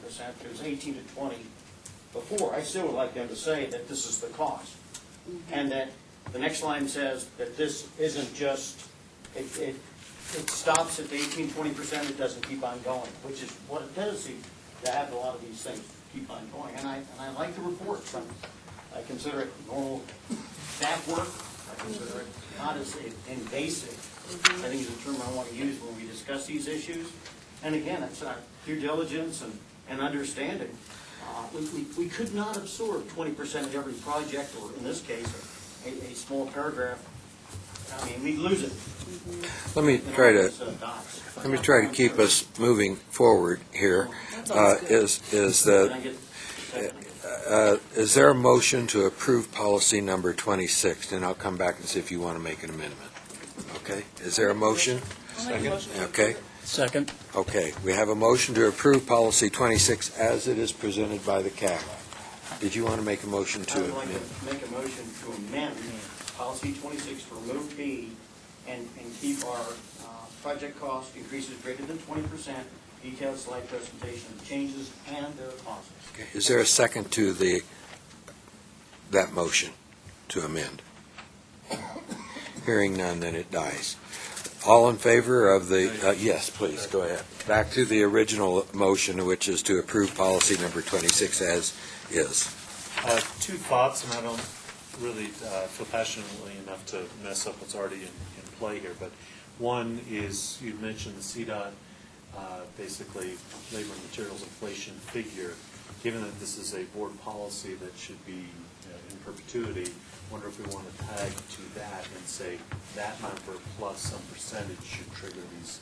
J: It was 18 to 20 before. I still would like them to say that this is the cost, and that the next line says that this isn't just it stops at the 18-20%. It doesn't keep on going, which is what it does seem to have a lot of these things keep on going. And I like the reports. I consider it normal staff work. I consider it not as invasive. I think is the term I want to use when we discuss these issues. And again, it's our due diligence and understanding. We could not absorb 20% of every project, or in this case, a small paragraph. I mean, we'd lose it.
M: Let me try to keep us moving forward here. Is there a motion to approve policy number 26? And I'll come back and see if you want to make an amendment. Okay. Is there a motion?
B: Second.
M: Okay.
K: Second.
M: Okay. We have a motion to approve policy 26 as it is presented by the CAC. Did you want to make a motion to amend?
J: I would like to make a motion to amend policy 26 to remove B and keep our project cost increases greater than 20%, detailed slide presentation of changes and their causes.
M: Okay. Is there a second to that motion to amend? Hearing none, then it dies. All in favor of the, yes, please, go ahead. Back to the original motion, which is to approve policy number 26 as is.
G: 2 thoughts, and I don't really feel passionately enough to mess up what's already in play here, but one is, you mentioned the CDOT, basically labor and materials inflation figure. Given that this is a board policy that should be in perpetuity, I wonder if we want to tag to that and say that number plus some percentage should trigger these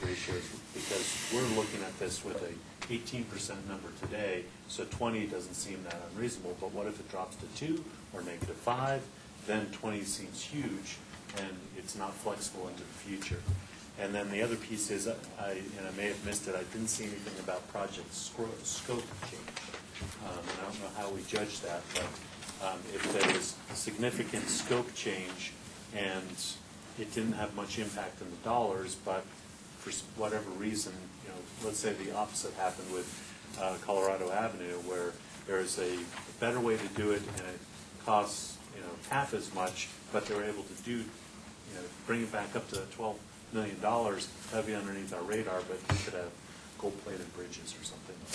G: ratios, because we're looking at this with a 18% number today, so 20 doesn't seem that unreasonable, but what if it drops to 2 or -5? Then 20 seems huge, and it's not flexible into the future. And then the other piece is, and I may have missed it, I didn't see anything about project scope change. And I don't know how we judge that, but if there is significant scope change and it didn't have much impact on the dollars, but for whatever reason, let's say the opposite happened with Colorado Avenue, where there is a better way to do it and it costs half as much, but they were able to do bring it back up to $12 million. That'd be underneath our radar, but we could have gold-plated bridges or something like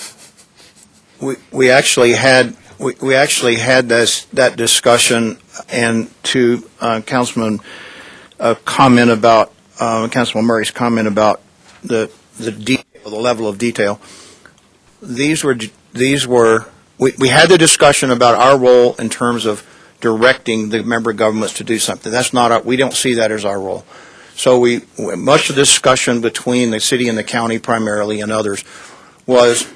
G: that.
D: We actually had that discussion, and to Councilman Councilman Murray's comment about the detail, the level of detail. We had the discussion about our role in terms of directing the member governments to do something. That's not we don't see that as our role. So much of the discussion between the city and the county primarily and others was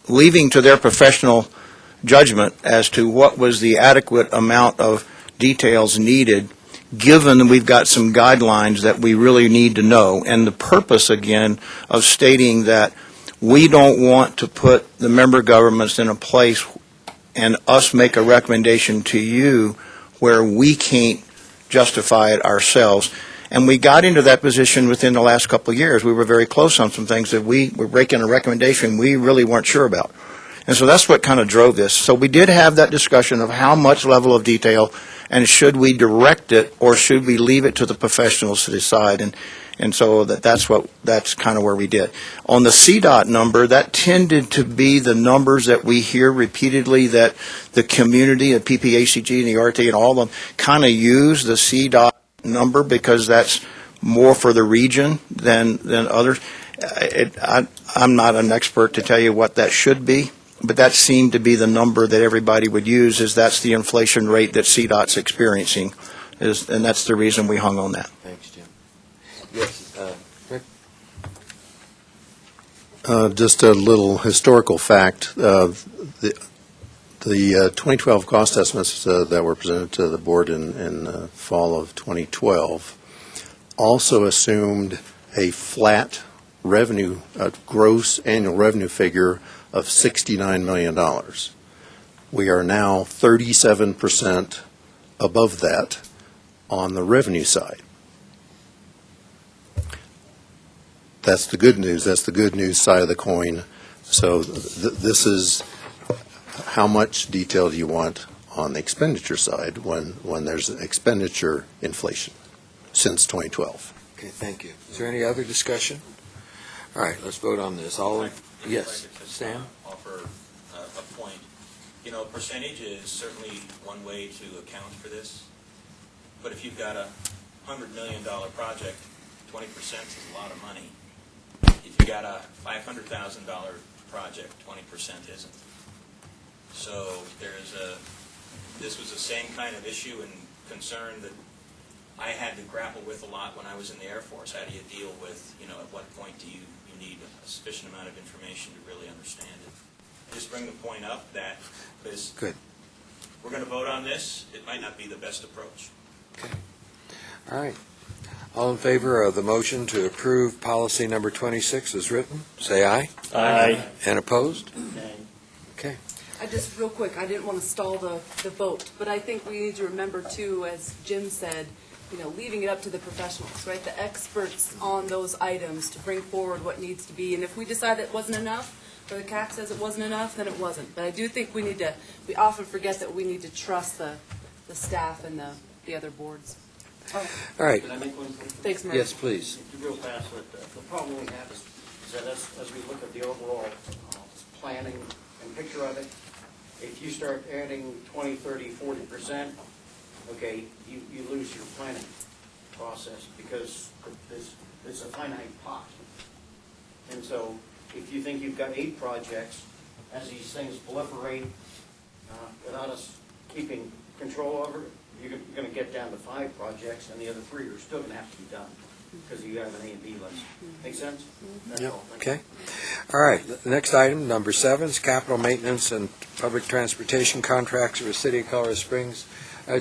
D: leaving to their professional judgment as to what was the adequate amount of details needed, given that we've got some guidelines that we really need to know. And the purpose, again, of stating that we don't want to put the member governments in a place and us make a recommendation to you where we can't justify it ourselves. And we got into that position within the last couple of years. We were very close on some things that we were making a recommendation we really weren't sure about. And so that's what kind of drove this. So we did have that discussion of how much level of detail, and should we direct it or should we leave it to the professionals to decide. And so that's kind of where we did. On the CDOT number, that tended to be the numbers that we hear repeatedly that the community, the PPACG and the RTA and all of them kind of use the CDOT number because that's more for the region than others. I'm not an expert to tell you what that should be, but that seemed to be the number that everybody would use, is that's the inflation rate that CDOT's experiencing, and that's the reason we hung on that.
M: Thanks, Jim. Yes, Rick?
I: Just a little historical fact. The 2012 cost estimates that were presented to the board in fall of 2012 also assumed a flat revenue, a gross annual revenue figure of $69 million. We are now 37% above that on the revenue side. That's the good news. That's the good news side of the coin. So this is how much detail do you want on the expenditure side when there's expenditure inflation since 2012.
M: Okay, thank you. Is there any other discussion? All right, let's vote on this. Yes, Sam?
L: Offer a point. You know, percentage is certainly one way to account for this, but if you've got a $100 million project, 20% is a lot of money. If you got a $500,000 project, 20% isn't. So this was the same kind of issue and concern that I had to grapple with a lot when I was in the Air Force. How do you deal with, at what point do you need a sufficient amount of information to really understand it? Just bring the point up that because we're going to vote on this, it might not be the best approach.
M: Okay. All right. All in favor of the motion to approve policy number 26 as written, say aye.
E: Aye.
M: And opposed?
B: I just, real quick, I didn't want to stall the vote, but I think we need to remember too, as Jim said, leaving it up to the professionals, right? The experts on those items to bring forward what needs to be. And if we decide that it wasn't enough, or the CAC says it wasn't enough, then it wasn't. But I do think we often forget that we need to trust the staff and the other boards.
J: Oh.
M: All right.
J: Can I make one quick?
B: Thanks, Murray.
M: Yes, please.
J: Real fast, the problem we have is that as we look at the overall planning and picture of it, if you start adding 20, 30, 40%, okay, you lose your planning process because it's a finite pot. And so if you think you've got 8 projects, as these things proliferate without us keeping control over it, you're going to get down to 5 projects, and the other 3 are still going to have to be done because you have an A and B list. Make sense? That's
M: Yep.
J: all. Thank
M: Okay. All right. The next item, number 7, is capital maintenance and public transportation contracts for the City of Colorado Springs.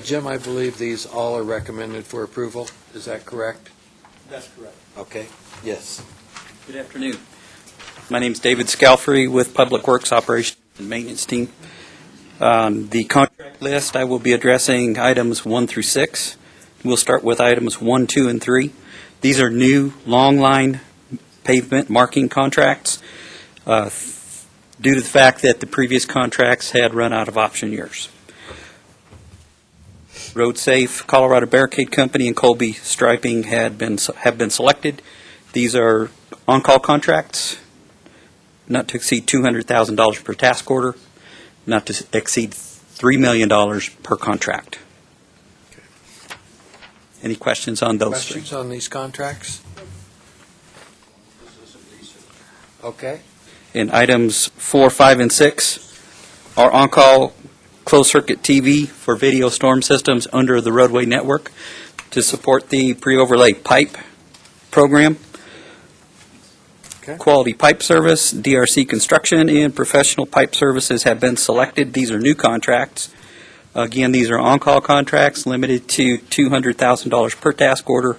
M: Jim, I believe these all are recommended for approval. Is that correct?
N: That's correct.
M: Okay. Yes.
N: Good afternoon. My name is David Scalfrey with Public Works Operations and Maintenance Team. The contract list, I will be addressing items 1 through 6. We'll start with items 1, 2, and 3. These are new long line pavement marking contracts due to the fact that the previous contracts had run out of option years. Road Safe, Colorado Barricade Company, and Colby Striping have been selected. These are on-call contracts, not to exceed $200,000 per task order, not to exceed $3 million per contract. Any questions on those three?
M: Questions on these contracts? Okay.
N: And items 4, 5, and 6 are on-call closed-circuit TV for video storm systems under the roadway network to support the pre-overlay pipe program.
M: Okay.
N: Quality pipe service, DRC construction, and professional pipe services have been selected. These are new contracts. Again, these are on-call contracts limited to $200,000 per task order,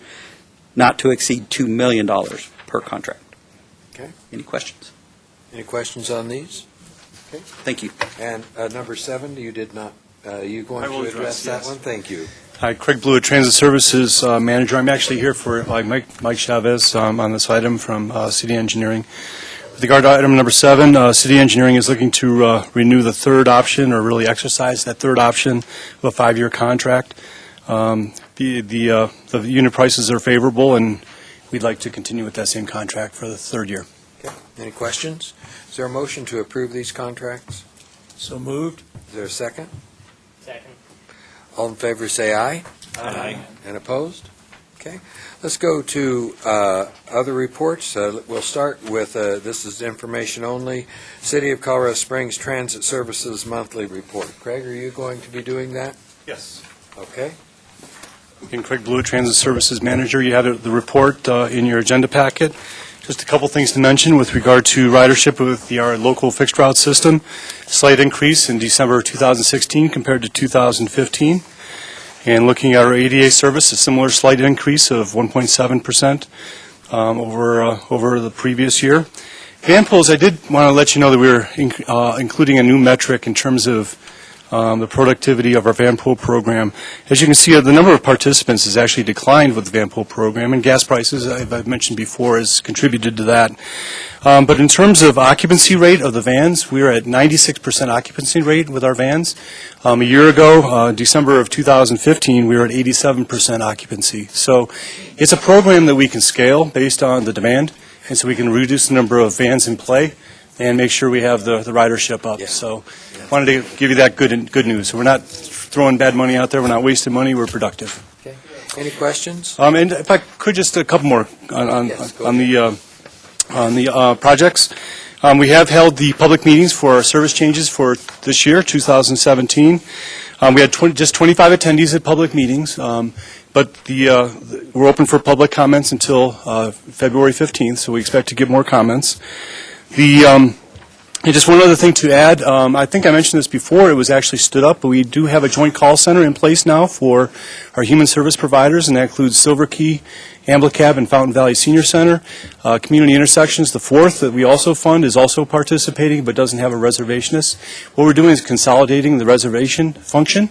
N: not to exceed $2 million per contract.
M: Okay.
N: Any questions?
M: Any questions on these?
N: Thank you.
M: And number 7, you did not, you going
O: I will
M: to address that
O: yes.
M: one? Thank you.
O: Hi, Craig Blewett, Transit Services Manager. I'm actually here for Mike Chavez on this item from City Engineering. With regard to item number 7, City Engineering is looking to renew the third option, or really exercise that third option of a 5-year contract. The unit prices are favorable, and we'd like to continue with that same contract for the 3rd year.
M: Okay. Any questions? Is there a motion to approve these contracts?
K: So moved.
M: Is there a second?
F: Second.
M: All in favor, say aye.
F: Aye.
M: And opposed? Okay. Let's go to other reports. We'll start with, this is information only, City of Colorado Springs Transit Services Monthly Report. Craig, are you going to be doing that?
O: Yes.
M: Okay.
O: Again, Craig Blewett, Transit Services Manager. You had the report in your agenda packet. Just a couple things to mention with regard to ridership with our local fixed route system. Slight increase in December 2016 compared to 2015. And looking at our ADA service, a similar slight increase of 1.7% over the previous year. Van pulls, I did want to let you know that we were including a new metric in terms of the productivity of our van pool program. As you can see, the number of participants has actually declined with the van pool program, and gas prices, I've mentioned before, has contributed to that. But in terms of occupancy rate of the vans, we are at 96% occupancy rate with our vans. A year ago, December of 2015, we were at 87% occupancy. So it's a program that we can scale based on the demand, and so we can reduce the number of vans in play and make sure we have the ridership up.
M: Yeah.
O: So wanted to give you that good news. So we're not throwing bad money out there. We're not wasting money. We're productive.
M: Okay. Any questions?
O: And if I could, just a couple more on the projects. We have held the public meetings for our service changes for this year, 2017. We had just 25 attendees at public meetings, but we're open for public comments until February 15th, so we expect to get more comments. And just one other thing to add, I think I mentioned this before, it was actually stood up, but we do have a joint call center in place now for our human service providers, and that includes Silver Key, Amblicab, and Fountain Valley Senior Center. Community Intersections, the fourth that we also fund, is also participating but doesn't have a reservationist. What we're doing is consolidating the reservation function,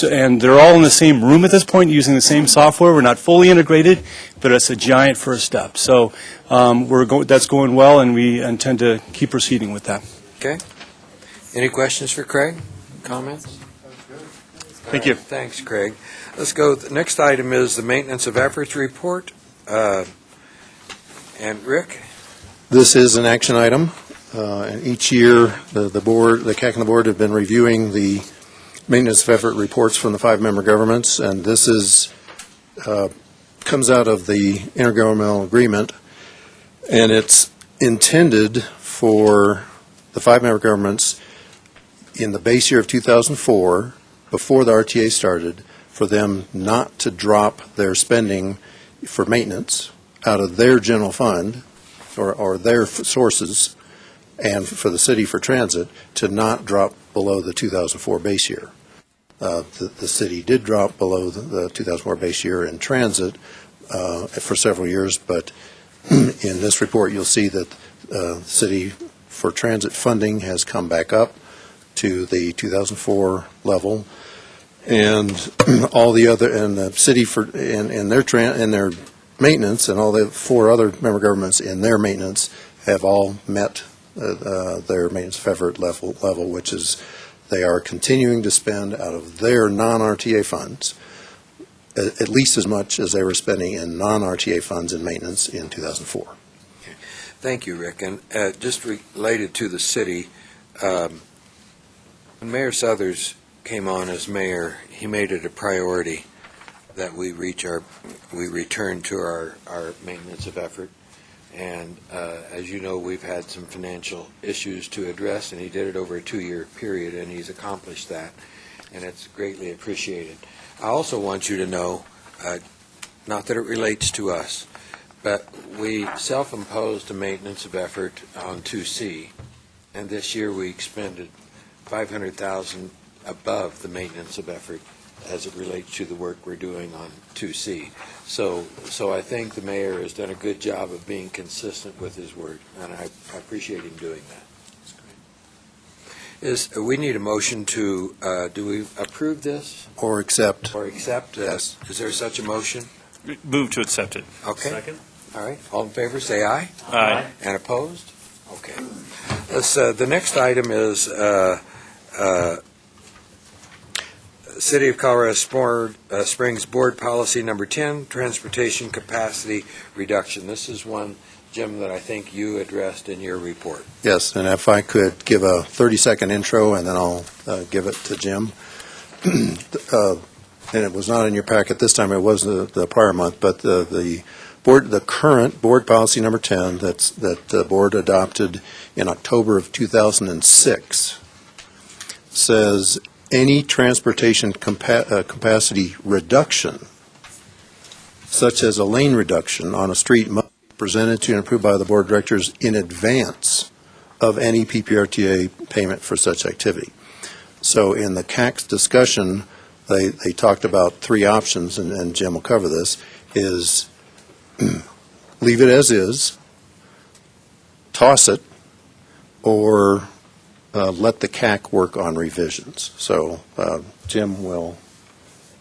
O: and they're all in the same room at this point using the same software. We're not fully integrated, but it's a giant first step. So that's going well, and we intend to keep proceeding with that.
M: Okay. Any questions for Craig? Comments?
O: Thank you.
M: Thanks, Craig. Let's go. The next item is the Maintenance of Efforts Report. And Rick?
I: This is an action item, and each year the board, the CAC and the board have been reviewing the maintenance of effort reports from the 5-member governments, and this is comes out of the intergovernmental agreement, and it's intended for the 5-member governments in the base year of 2004, before the RTA started, for them not to drop their spending for maintenance out of their general fund or their sources, and for the city for transit to not drop below the 2004 base year. The city did drop below the 2004 base year in transit for several years, but in this report you'll see that city for transit funding has come back up to the 2004 level, and all the other, and the city for in their maintenance, and all the 4 other member governments in their maintenance have all met their maintenance of effort level, which is they are continuing to spend out of their non-RTA funds at least as much as they were spending in non-RTA funds in maintenance in 2004.
M: Thank you, Rick. And just related to the city, when Mayor Southers came on as mayor, he made it a priority that we return to our maintenance of effort. And as you know, we've had some financial issues to address, and he did it over a 2-year period, and he's accomplished that, and it's greatly appreciated. I also want you to know, not that it relates to us, but we self-imposed a maintenance of effort on 2C, and this year we expended $500,000 above the maintenance of effort as it relates to the work we're doing on 2C. So I think the mayor has done a good job of being consistent with his word, and I appreciate him doing that. We need a motion to, do we approve this?
I: Or accept.
M: Or accept?
I: Yes.
M: Is there such a motion?
E: Move to accept it.
M: Okay.
G: Second?
M: All right. All in favor, say aye.
E: Aye.
M: And opposed? Okay. The next item is City of Colorado Springs Board Policy Number 10, Transportation Capacity Reduction. This is one, Jim, that I think you addressed in your report.
I: Yes, and if I could give a 30-second intro, and then I'll give it to Jim. And it was not in your packet this time, it was the prior month, but the current Board Policy Number 10 that the board adopted in October of 2006 says any transportation capacity reduction, such as a lane reduction on a street, must be presented to and approved by the board of directors in advance of any PPRTA payment for such activity. So in the CAC's discussion, they talked about three options, and Jim will cover this, is leave it as is, toss it, or let the CAC work on revisions. So Jim will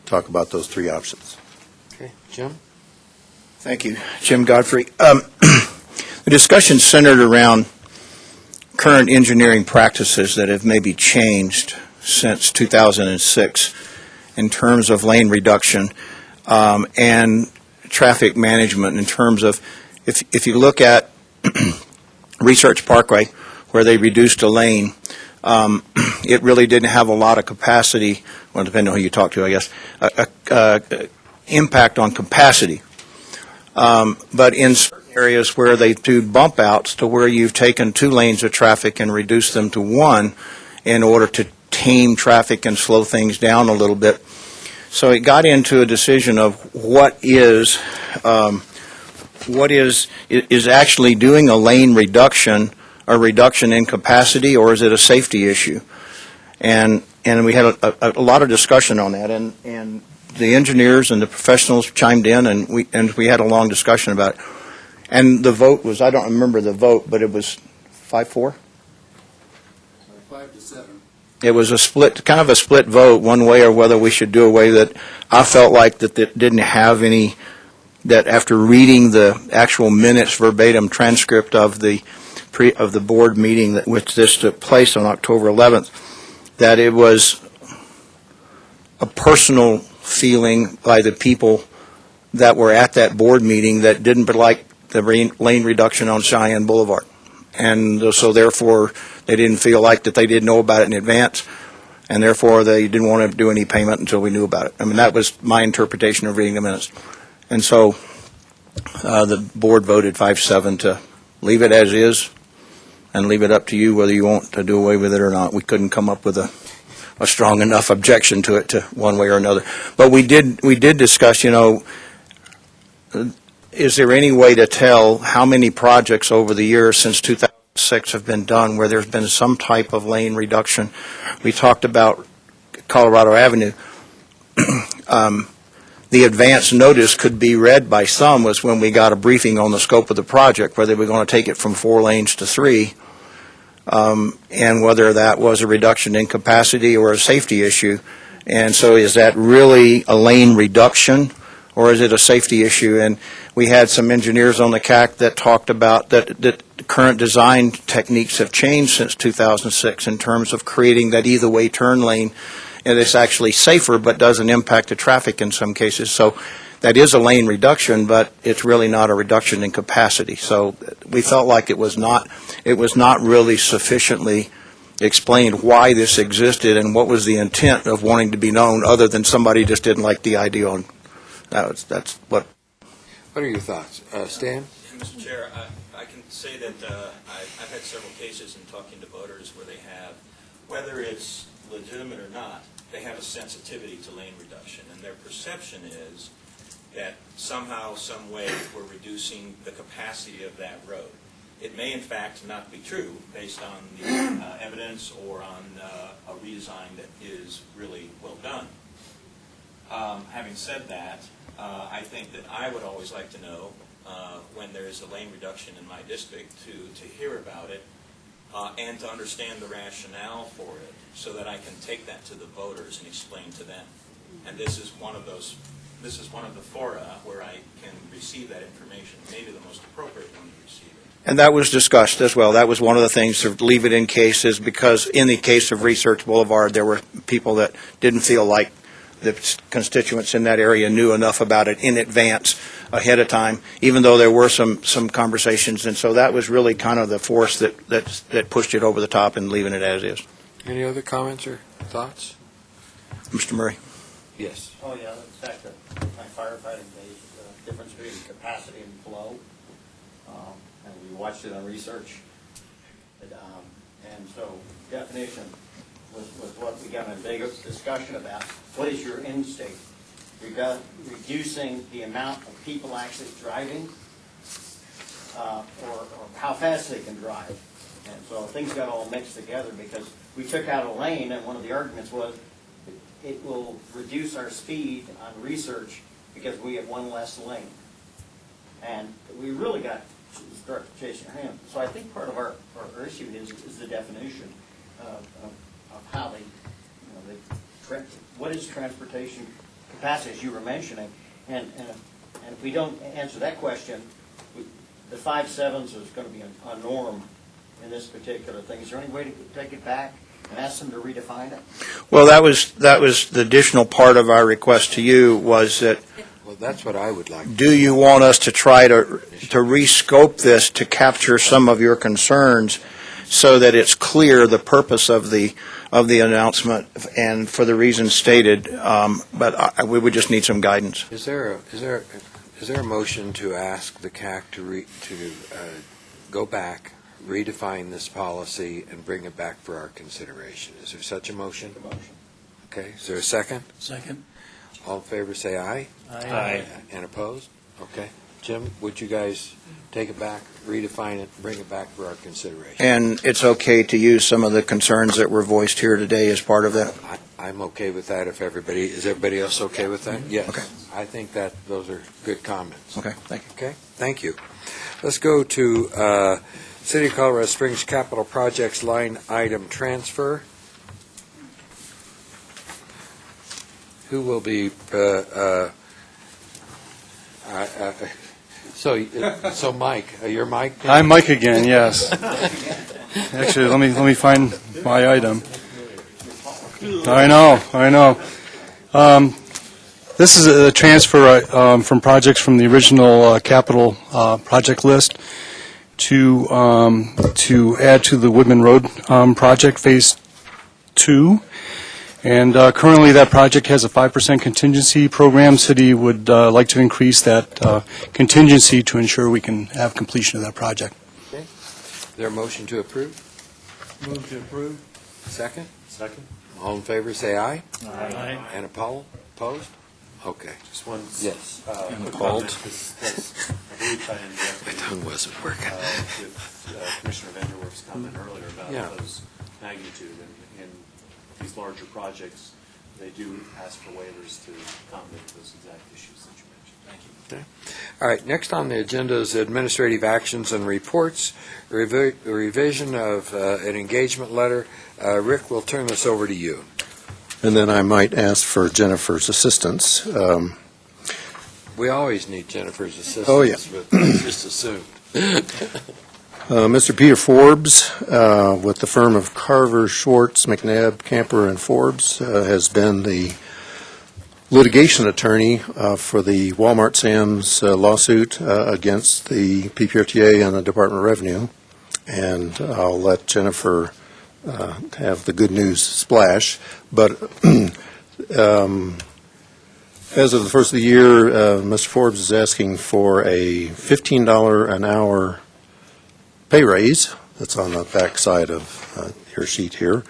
I: talk about those three options.
M: Okay, Jim?
D: Thank you, Jim Godfrey. The discussion centered around current engineering practices that have maybe changed since 2006 in terms of lane reduction and traffic management in terms of, if you look at Research Parkway, where they reduced a lane, it really didn't have a lot of capacity, well, depending on who you talk to, I guess, impact on capacity. But in certain areas where they do bump outs to where you've taken 2 lanes of traffic and reduced them to 1 in order to tame traffic and slow things down a little bit. So it got into a decision of what is actually doing a lane reduction, a reduction in capacity, or is it a safety issue? And we had a lot of discussion on that, and the engineers and the professionals chimed in, and we had a long discussion about it. And the vote was, I don't remember the vote, but it was 5-4?
I: 5-7.
D: It was a split, kind of a split vote, one way or whether we should do away that. I felt like that it didn't have any, that after reading the actual minutes verbatim transcript of the board meeting that which this took place on October 11th, that it was a personal feeling by the people that were at that board meeting that didn't like the lane reduction on Cheyenne Boulevard. And so therefore, they didn't feel like that they didn't know about it in advance, and therefore they didn't want to do any payment until we knew about it. I mean, that was my interpretation of reading the minutes. And so the board voted 5-7 to leave it as is and leave it up to you whether you want to do away with it or not. We couldn't come up with a strong enough objection to it to one way or another. But we did discuss, is there any way to tell how many projects over the years since 2006 have been done where there's been some type of lane reduction? We talked about Colorado Avenue. The advance notice could be read by some was when we got a briefing on the scope of the project, whether we're going to take it from 4 lanes to 3, and whether that was a reduction in capacity or a safety issue. And so is that really a lane reduction, or is it a safety issue? And we had some engineers on the CAC that talked about that current design techniques have changed since 2006 in terms of creating that either-way turn lane, and it's actually safer but doesn't impact the traffic in some cases. So that is a lane reduction, but it's really not a reduction in capacity. So we felt like it was not really sufficiently explained why this existed and what was the intent of wanting to be known, other than somebody just didn't like the idea. On that's what.
M: What are your thoughts? Stan?
L: Mr. Chair, I can say that I've had several cases in talking to voters where they have, whether it's legitimate or not, they have a sensitivity to lane reduction, and their perception that somehow, some way, we're reducing the capacity of that road. It may in fact not be true based on the evidence or on a redesign that is really well done. Having said that, I think that I would always like to know when there is a lane reduction in my district to hear about it and to understand the rationale for it so that I can take that to the voters and explain to them. And this is one of those, this is one of the fora where I can receive that information, maybe the most appropriate one to receive it.
D: And that was discussed as well. That was one of the things to leave it in cases, because in the case of Research Boulevard, there were people that didn't feel like the constituents in that area knew enough about it in advance, ahead of time, even though there were some conversations. And so that was really kind of the force that pushed it over the top and leaving it as is.
M: Any other comments or thoughts?
D: Mr. Murray?
J: Yes. Oh, yeah, that's back to my firefighting days, the difference between capacity and flow. And we watched it on research. And so definition was what we got in a big discussion about. What is your end state? Reducing the amount of people actually driving or how fast they can drive. And so things got all mixed together because we took out a lane, and one of the arguments was it will reduce our speed on research because we have one less lane. And we really got to start chasing our hands. So I think part of our issue is the definition of how what is transportation capacity, as you were mentioning. And if we don't answer that question, the 5/7s is going to be a norm in this particular thing. Is there any way to take it back and ask them to redefine it?
D: Well, that was the additional part of our request to you, was that,
M: Well, that's what I would like.
D: do you want us to try to rescope this to capture some of your concerns so that it's clear the purpose of the announcement and for the reasons stated, but we would just need some guidance.
M: Is there a motion to ask the CAC to go back, redefine this policy, and bring it back for our consideration? Is there such a motion? Okay, is there a second?
K: Second.
M: All in favor, say aye.
K: Aye.
M: And opposed? Okay. Jim, would you guys take it back, redefine it, bring it back for our consideration?
D: And it's okay to use some of the concerns that were voiced here today as part of that?
M: I'm okay with that if is everybody else okay with that? Yes.
D: Okay.
M: I think that those are good comments.
D: Okay, thank you.
M: Okay, thank you. Let's go to City of Colorado Springs Capital Projects line item transfer. Who will be, so Mike, you're Mike?
O: I'm Mike again, yes. Actually, let me find my item. I know. This is a transfer from projects from the original capital project list to add to the Woodman Road project, Phase 2. And currently, that project has a 5% contingency program. City would like to increase that contingency to ensure we can have completion of that project.
M: Okay. Is there a motion to approve?
K: Move to approve.
M: Second?
G: Second?
M: All in favor, say aye.
K: Aye.
M: And opposed? Okay.
G: Just one.
M: Yes.
G: Quick
D: Appalled.
G: comment, 'cause that's, I believe, tie in directly
M: My tongue wasn't working.
G: with Commissioner Vanderwerf's comment earlier
M: Yeah.
G: about those magnitude and these larger projects, they do ask for waivers to accommodate those exact issues that you mentioned. Thank you.
M: Okay. All right, next on the agenda is administrative actions and reports, revision of an engagement letter. Rick, we'll turn this over to you.
I: And then I might ask for Jennifer's assistance.
M: We always need Jennifer's assistance.
I: Oh, yeah.
M: But that's just assumed.
I: Mr. Peter Forbes, with the firm of Carver, Schwartz, McNabb, Camper, and Forbes, has been the litigation attorney for the Walmart Sam's lawsuit against the PPRTA and the Department of Revenue. And I'll let Jennifer have the good news splash. But as of the first of the year, Mr. Forbes is asking for a $15 an hour pay raise. That's on the back side of your sheet here.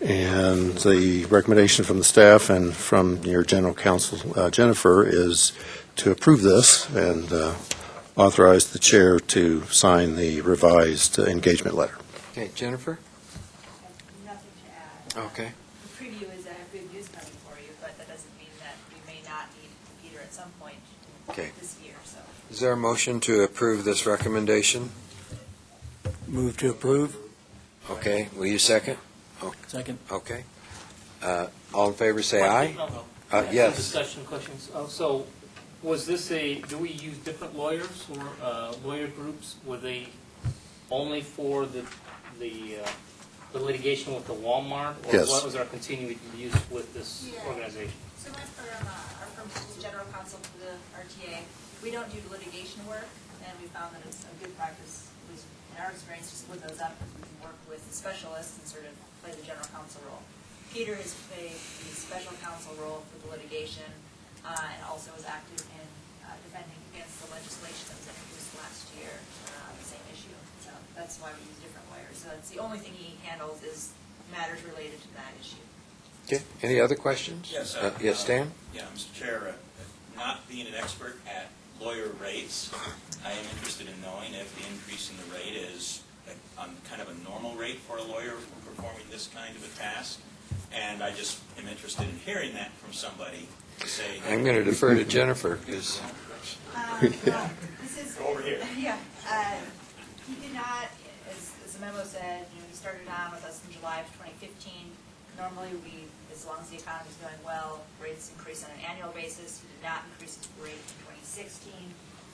I: And the recommendation from the staff and from your general counsel, Jennifer, is to approve this and authorize the chair to sign the revised engagement letter.
M: Okay, Jennifer?
H: Nothing to add.
M: Okay.
H: The preview is good news coming for you, but that doesn't mean that we may not need Peter at some point
M: Okay.
H: this year, so.
M: Is there a motion to approve this recommendation?
K: Move to approve.
M: Okay, will you second?
K: Second.
M: Okay. All in favor, say aye. Yes.
F: Discussion questions. So was this do we use different lawyers or lawyer groups? Were they only for the litigation with the Walmart? Or
I: Yes.
F: what was our continuing use with this organization?
H: So my firm, our firm is general counsel to the RTA. We don't do litigation work, and we found that it's a good practice, at least in our experience, to split those up because we can work with specialists and sort of play the general counsel role. Peter has played the special counsel role for the litigation and also was active in defending against the legislation that was introduced last year on the same issue. So that's why we use different lawyers. So that's the only thing he handles is matters related to that issue.
M: Okay, any other questions?
L: Yes,
M: Yes, Stan?
L: Yeah, Mr. Chair, not being an expert at lawyer rates, I am interested in knowing if the increase in the rate is on kind of a normal rate for a lawyer performing this kind of a task. And I just am interested in hearing that from somebody to say.
M: I'm going to defer to Jennifer, because
H: This is
L: Over here.
H: Yeah, he did not, as the memo said, he started on with us in July of 2015. Normally, as long as the economy is doing well, rates increase on an annual basis. He did not increase his rate in 2016.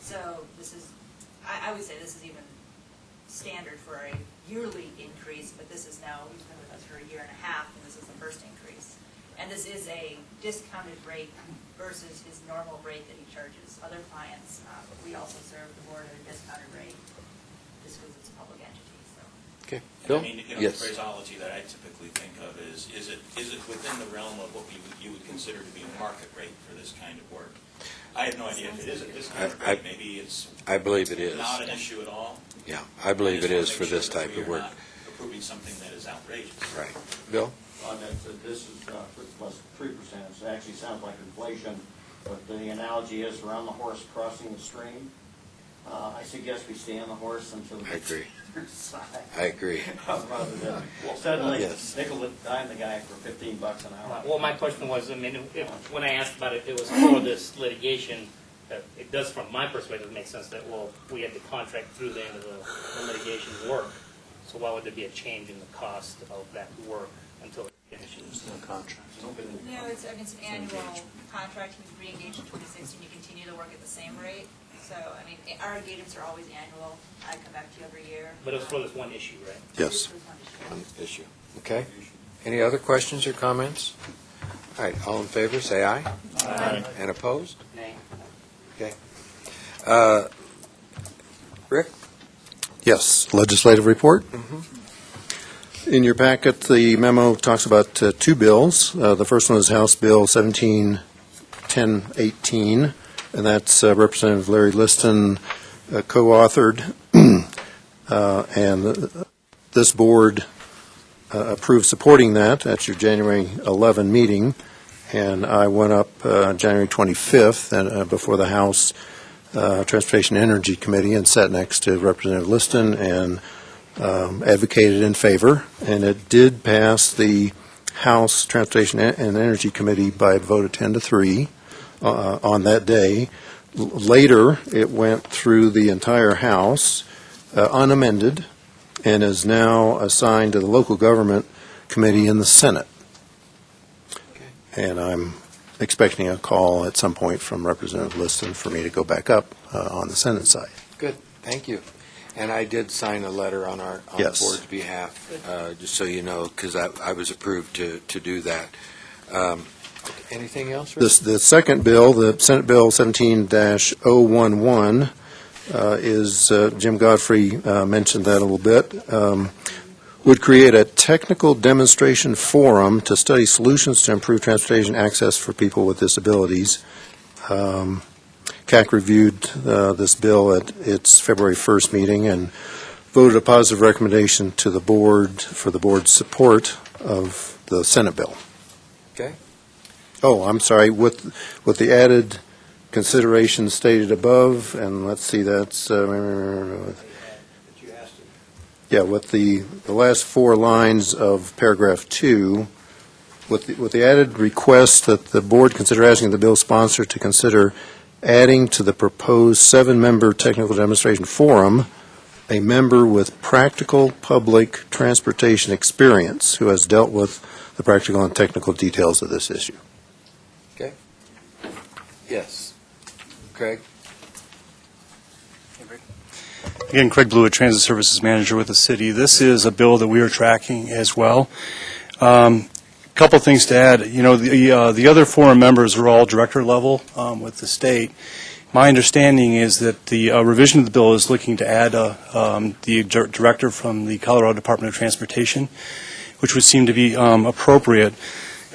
H: So this is, I would say this is even standard for a yearly increase, but this is now, he's been with us for a year and a half, and this is the first increase. And this is a discounted rate versus his normal rate that he charges other clients, but we also serve the board at a discounted rate, just because it's a public entity, so.
M: okay,
L: I
M: Bill?
L: mean,
M: Yes.
L: the phraseology that I typically think of is it within the realm of what you would consider to be a market rate for this kind of work? I have no idea if it is a discounted rate. Maybe it's
M: I believe it is.
L: not an issue at all.
M: Yeah, I believe it is for this
L: I just wanna
M: type
L: make
M: of
L: sure
M: work.
L: that we are not approving something that is outrageous.
M: Right. Bill?
J: This is for plus 3%, so it actually sounds like inflation, but the analogy is around the horse crossing the stream. I suggest we stay on the horse until
M: I agree.
J: side.
M: I agree.
J: Rather than suddenly
M: Yes.
J: nickel and dime the guy for $15 an hour.
F: Well, my question was, I mean, when I asked about it, it was for this litigation. It does, from my perspective, make sense that, well, we had the contract through the end of the litigation work. So why would there be a change in the cost of that work until it finishes?
G: No contract.
H: No, it's an annual contract. He was re-engaged in 2016. You continue to work at the same rate. So, I mean, our engagements are always annual. I come back to you every year.
F: But it was for this one issue, right?
I: Yes.
H: This was one issue.
M: Issue. Okay. Any other questions or comments? All right, all in favor, say aye.
F: Aye.
M: And opposed?
F: Nay.
M: Okay. Rick?
I: Yes, legislative report. In your packet, the memo talks about two bills. The first one is House Bill 171018, and that's Representative Larry Liston co-authored. And this board approved supporting that at your January 11 meeting, and I went up January 25th and before the House Transportation Energy Committee and sat next to Representative Liston and advocated in favor, and it did pass the House Transportation and Energy Committee by a vote of 10-3 on that day. Later, it went through the entire House unamended and is now assigned to the Local Government Committee in the Senate. And I'm expecting a call at some point from Representative Liston for me to go back up on the Senate side.
M: Good, thank you. And I did sign a letter on the
I: Yes.
M: board's behalf, just so you know, because I was approved to do that. Anything else, Rick?
I: The second bill, the Senate Bill 17-011, is, Jim Godfrey mentioned that a little bit, would create a technical demonstration forum to study solutions to improve transportation access for people with disabilities. CAC reviewed this bill at its February 1st meeting and voted a positive recommendation to the board for the board's support of the Senate bill.
M: Okay.
I: Oh, I'm sorry, with the added consideration stated above, and let's see, that's, yeah, with the last four lines of paragraph 2, with the added request that the board consider asking the bill sponsor to consider adding to the proposed 7-member technical demonstration forum a member with practical public transportation experience who has dealt with the practical and technical details of this issue.
M: Yes. Craig?
O: Again, Craig Blewett, Transit Services Manager with the city. This is a bill that we are tracking as well. Couple things to add. You know, the other forum members are all director level with the state. My understanding is that the revision of the bill is looking to add the director from the Colorado Department of Transportation, which would seem to be appropriate.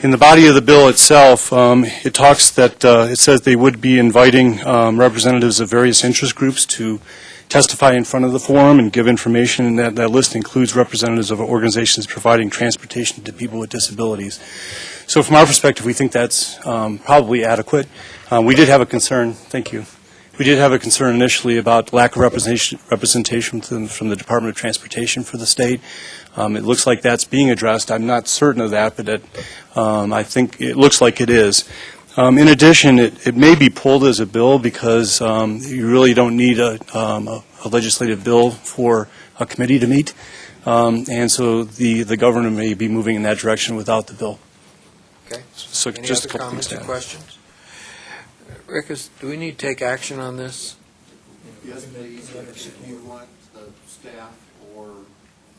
O: In the body of the bill itself, it talks that it says they would be inviting representatives of various interest groups to testify in front of the forum and give information, and that list includes representatives of organizations providing transportation to people with disabilities. So from our perspective, we think that's probably adequate. We did have a concern, thank you. We did have a concern initially about lack of representation from the Department of Transportation for the state. It looks like that's being addressed. I'm not certain of that, but I think it looks like it is. In addition, it may be pulled as a bill because you really don't need a legislative bill for a committee to meet, and so the governor may be moving in that direction without the bill.
M: Okay.
O: So
M: Any
O: just a
M: other
O: couple
M: comments
O: things
M: or
O: to add.
M: questions? Rick, do we need to take action on this?
I: Yes, please. If you want the staff or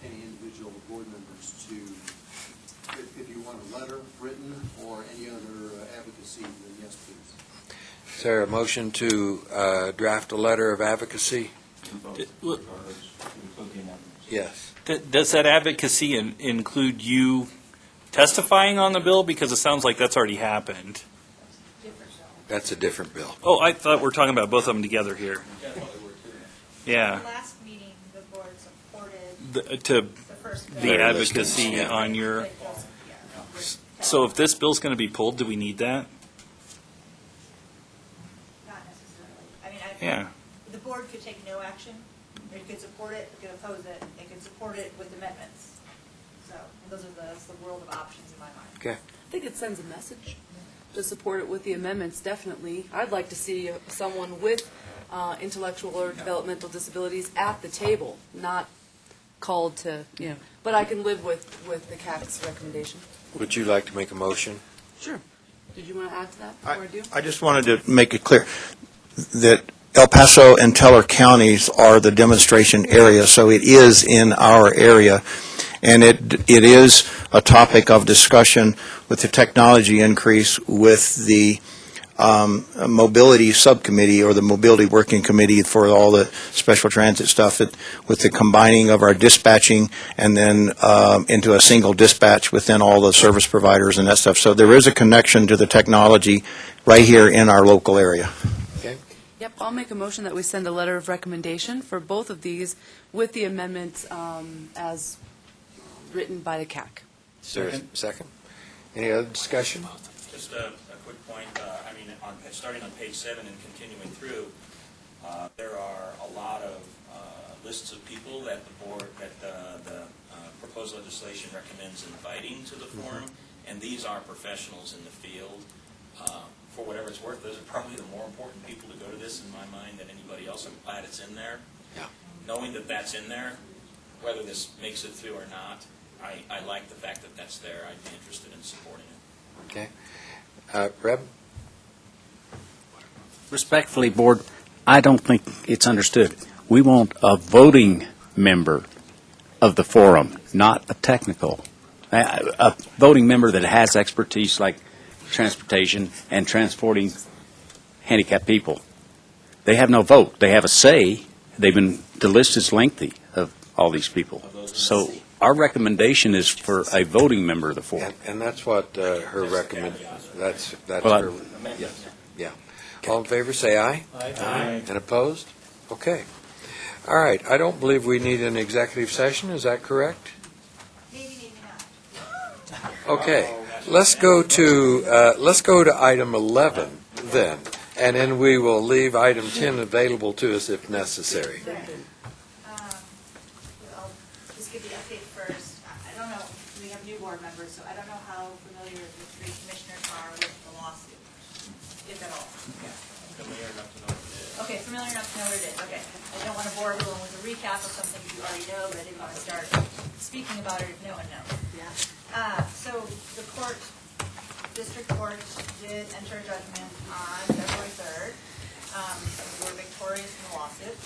I: any individual board members to, if you want a letter written or any other advocacy, then yes, please.
M: Is there a motion to draft a letter of advocacy? Yes.
E: Does that advocacy include you testifying on the bill? Because it sounds like that's already happened.
M: That's a different bill.
E: Oh, I thought we're talking about both of them together here. Yeah.
H: Last meeting, the board supported
E: To
H: the first bill.
E: the advocacy
M: Yeah.
E: on your,
H: Yeah.
E: so if this bill's going to be pulled, do we need that?
H: Not necessarily. I mean,
E: Yeah.
H: the board could take no action. It could support it, it could oppose it, it could support it with amendments. So that's the world of options in my mind.
M: Okay.
B: I think it sends a message to support it with the amendments, definitely. I'd like to see someone with intellectual or developmental disabilities at the table, not called to, but I can live with the CAC's recommendation.
M: Would you like to make a motion?
B: Sure. Did you want to add to that before I do?
D: I just wanted to make it clear that El Paso and Teller counties are the demonstration area, so it is in our area. And it is a topic of discussion with the technology increase with the mobility subcommittee or the mobility working committee for all the special transit stuff, with the combining of our dispatching and then into a single dispatch within all the service providers and that stuff. So there is a connection to the technology right here in our local area.
B: Yep, I'll make a motion that we send a letter of recommendation for both of these with the amendments as written by the CAC.
M: Second. Any other discussion?
L: Just a quick point. Starting on page 7 and continuing through, there are a lot of lists of people that the proposed legislation recommends inviting to the forum, and these are professionals in the field. For whatever it's worth, those are probably the more important people to go to this in my mind than anybody else. I'm glad it's in there.
M: Yeah.
L: Knowing that that's in there, whether this makes it through or not, I like the fact that that's there. I'd be interested in supporting it.
M: Okay. Reb?
P: Respectfully, Board, I don't think it's understood. We want a voting member of the forum, not a technical. A voting member that has expertise like transportation and transporting handicapped people. They have no vote. They have a say. The list is lengthy of all these people. So our recommendation is for a voting member of the forum.
M: And that's what her recommend. That's
P: Well,
M: her. Yes. Yeah. All in favor, say aye. Aye. And opposed? Okay. All right. I don't believe we need an executive session. Is that correct?
H: Maybe not.
M: Okay. Let's go to item 11 then. And then we will leave item 10 available to us if necessary.
H: I'll just give the update first. I don't know, we have new board members, so I don't know how familiar the three commissioners are with the lawsuit, if at all.
F: Familiar enough to know what it is.
H: Okay, familiar enough to know what it is, okay. I don't want to bore everyone with a recap of something you already know, but I didn't want to start speaking about it if no one knows. So the court, district court did enter a judgment on February 3rd. We were victorious in the lawsuit.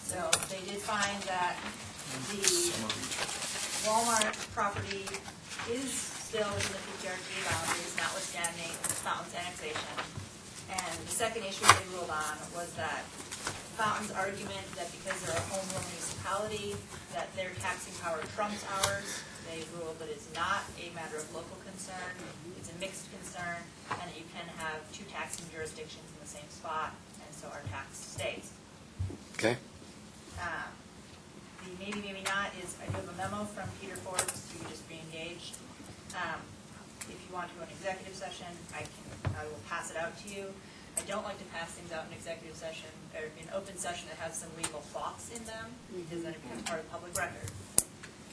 H: So they did find that the Walmart property is still within the PPRTA boundaries, notwithstanding Fountain's annexation. And the second issue they ruled on was that Fountain's argument that because they're a home rule municipality, that their taxing power trumps ours. They ruled that it's not a matter of local concern, it's a mixed concern, and that you can have two taxing jurisdictions in the same spot, and so our tax stays.
M: Okay.
H: The maybe, maybe not is, I do have a memo from Peter Forbes to just re-engage. If you want to go in executive session, I will pass it out to you. I don't like to pass things out in executive session, or in open session that have some legal thoughts in them, because then it becomes part of the public record.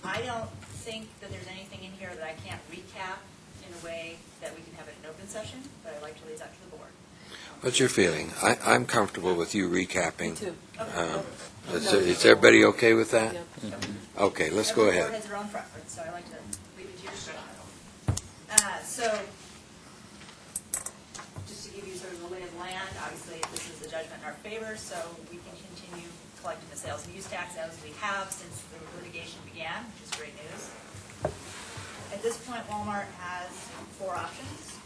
H: I don't think that there's anything in here that I can't recap in a way that we can have it in open session, but I'd like to leave that to the board.
M: What's your feeling? I'm comfortable with you recapping.
B: Me too.
M: Is everybody okay with that? Okay, let's go
H: Every
M: ahead.
H: board has their own preference, so I like to leave it to your style. So, just to give you sort of the lay of the land, obviously this is a judgment in our favor, so we can continue collecting the sales and use tax as we have since the litigation began, which is great news. At this point, Walmart has four options.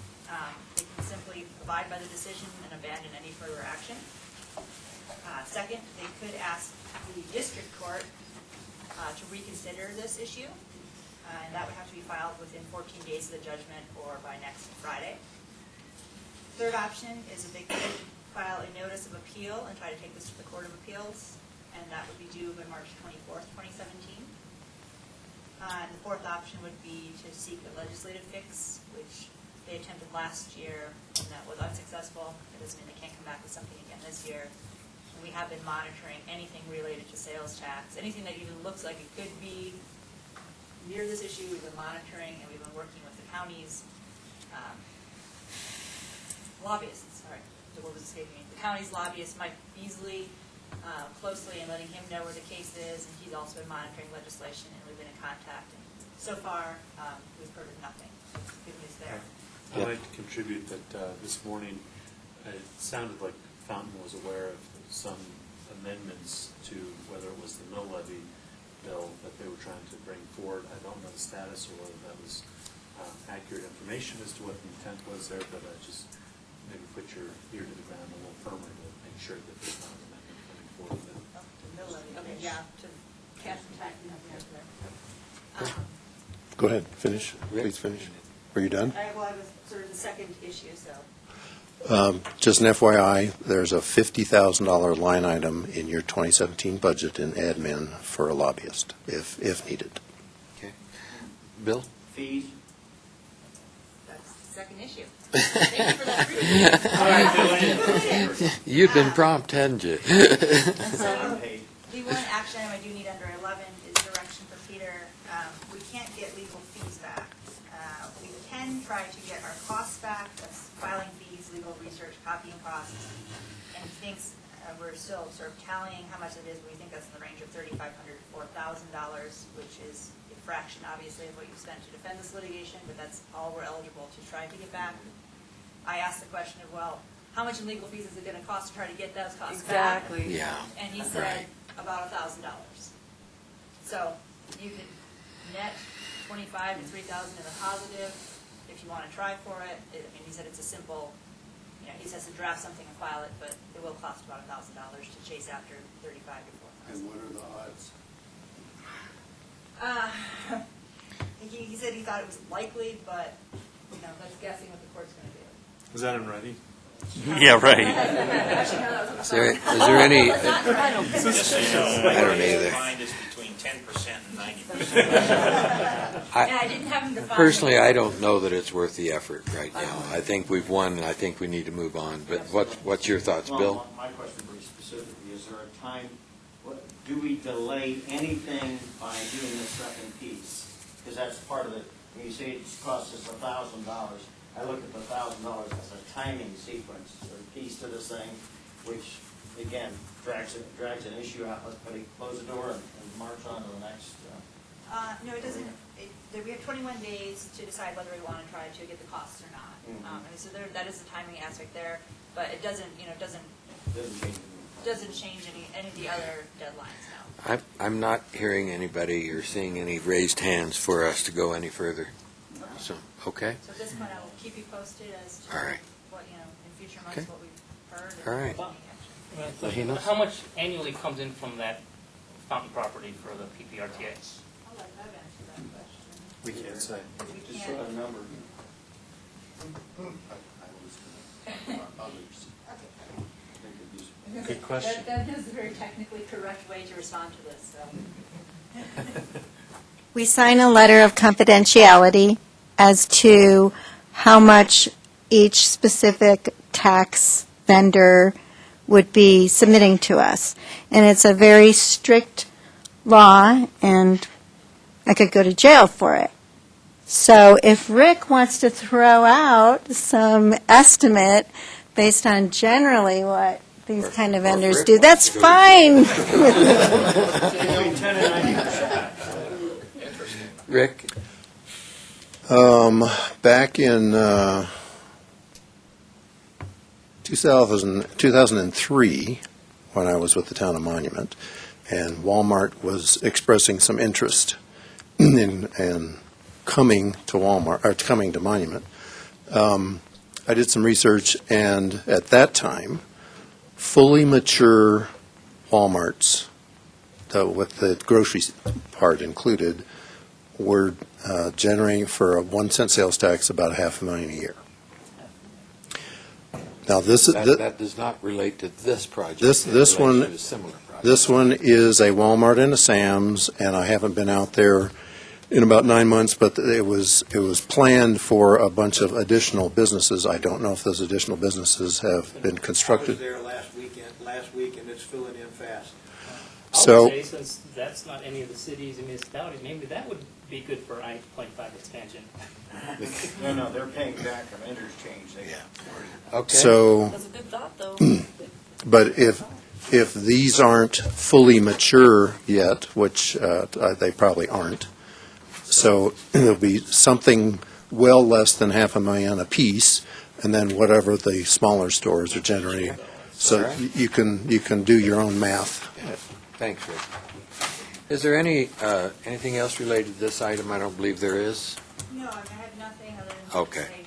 H: They can simply abide by the decision and abandon any further action. Second, they could ask the district court to reconsider this issue, and that would have to be filed within 14 days of the judgment or by next Friday. Third option is if they could file a notice of appeal and try to take this to the Court of Appeals, and that would be due on March 24th, 2017. And the fourth option would be to seek a legislative fix, which they attempted last year, and that was unsuccessful. It doesn't mean they can't come back with something again this year. And we have been monitoring anything related to sales tax, anything that even looks like it could be near this issue. We've been monitoring, and we've been working with the county's lobbyists. Sorry, the word was escaping me. The county's lobbyist, Mike Beasley, closely and letting him know where the case is, and he's also been monitoring legislation, and we've been in contact. And so far, we've heard of nothing. Good news there.
G: I'd like to contribute that this morning, it sounded like Fountain was aware of some amendments to whether it was the mill levy bill that they were trying to bring forward. I don't know the status or whether that was accurate information as to what the intent was there, but just maybe put your ear to the ground a little firmer to make sure that there's not an amendment coming forward.
H: The mill levy, okay, yeah, to cast some tax.
I: Go ahead, finish, please finish. Are you done?
H: Well, I was sort of the second issue, so.
I: Just an FYI, there's a $50,000 line item in your 2017 budget in admin for a lobbyist, if needed.
M: Okay. Bill?
J: Fees?
H: That's the second issue. Thank you for that briefing.
M: You've been prompt, hadn't you?
H: So, the one action item I do need under 11 is direction for Peter. We can't get legal fees back. We can try to get our costs back, that's filing fees, legal research, copying costs. And he thinks we're still sort of tallying how much it is, but we think that's in the range of $3,500 to $4,000, which is a fraction, obviously, of what you spent to defend this litigation, but that's all we're eligible to try to get back. I asked the question of, well, how much in legal fees is it going to cost to try to get those costs back?
B: Exactly.
M: Yeah.
H: And he said about $1,000. So you could net 25 to 3,000 in the positive if you want to try for it. I mean, he said it's a simple, he says to draft something and file it, but it will cost about $1,000 to chase after 35 to 4,000.
I: And what are the odds?
H: He said he thought it was likely, but that's guessing what the court's going to do.
G: Is that in writing?
E: Yeah, right.
H: Actually, no, that was on the
M: Is there any,
L: Just so you know,
M: I don't either.
L: Defined is between 10% and 90%.
H: Yeah, I didn't have them defined.
M: personally, I don't know that it's worth the effort right now. I think we've won, and I think we need to move on. But what's your thoughts, Bill?
J: Well, my question very specifically, is there a time, do we delay anything by doing the second piece? Because that's part of it. When you say it costs us $1,000, I look at the $1,000 as a timing sequence or piece to this thing, which, again, drags an issue out. Let's close the door and march on to the next.
H: No, it doesn't. We have 21 days to decide whether we want to try to get the costs or not. And so that is the timing aspect there, but it doesn't change any of the other deadlines now.
M: I'm not hearing anybody or seeing any raised hands for us to go any further. So, okay?
H: So at this point, I will keep you posted as to
M: All right.
H: what, in future months,
M: Okay.
H: what we've heard.
M: All right. Lahinas?
F: How much annually comes in from that fountain property for the PPRTA?
H: I'll let Bev answer that question.
G: We can't say.
H: We can't.
J: number.
G: Good question.
H: That is a very technically correct way to respond to this, so.
C: We sign a letter of confidentiality as to how much each specific tax vendor would be submitting to us. And it's a very strict law, and I could go to jail for it. So if Rick wants to throw out some estimate based on generally what these kind of vendors do, that's fine.
J: Between 10 and 90%.
M: Rick?
I: Back in 2003, when I was with the town of Monument, and Walmart was expressing some interest in coming to Walmart, or coming to Monument, I did some research, and at that time, fully mature Walmarts, with the grocery part included, were generating for a 1 cent sales tax about $500,000 a year. Now
M: That does not relate to this project.
I: This
M: It relates
I: one-
M: to a similar project.
I: This one is a Walmart and a Sam's, and I haven't been out there in about 9 months, but it was planned for a bunch of additional businesses. I don't know if those additional businesses have been constructed.
J: I was there last week, and it's filling in fast.
I: So-
F: I would say, since that's not any of the cities and municipalities, maybe that would be good for I-25 expansion.
J: No, they're paying back on interchange.
M: Okay.
I: So,
B: That's a good thought, though.
I: but if these aren't fully mature yet, which they probably aren't, so there'll be something well less than $500,000 apiece, and then whatever the smaller stores are generating. So you can do your own math.
M: Thanks, Rick. Is there anything else related to this item? I don't believe there is.
H: No, I have nothing other than
M: Okay.
H: to say,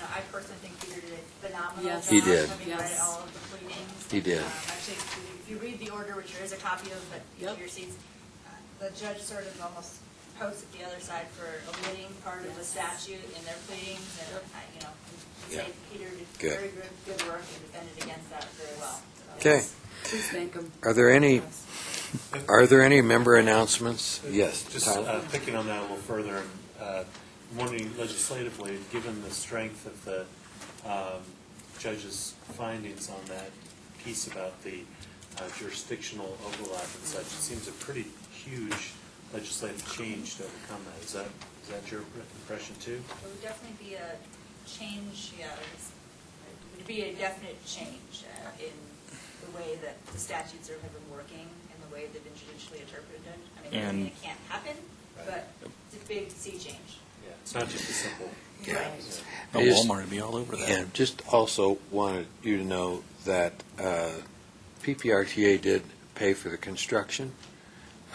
H: I personally think Peter did a phenomenal
B: Yes.
H: job.
M: He did.
H: Having read
B: Yes.
H: all of the pleadings.
M: He did.
H: Actually, if you read the order, which there is a copy of at each of your seats, the judge sort of almost posted the other side for omitting part of the statute in their pleadings, and, I'd say Peter did
M: Good.
H: very good work and defended against that very well. So-
M: Okay.
B: Please thank them.
M: Are there any member announcements? Yes,
G: Just
M: Tyler?
G: picking on that a little further, I'm wondering legislatively, given the strength of the judge's findings on that piece about the jurisdictional overlap and such, it seems a pretty huge legislative change to overcome that. Is that your impression too?
H: It would definitely be a change, it would be a definite change in the way that the statutes have been working and the way they've been judicially interpreted. I mean, it doesn't mean it can't happen, but it's a big sea change.
G: Yeah, it's not just a simple.
M: Yeah.
E: Walmart would be all over that.
M: And just also wanted you to know that PPRTA did pay for the construction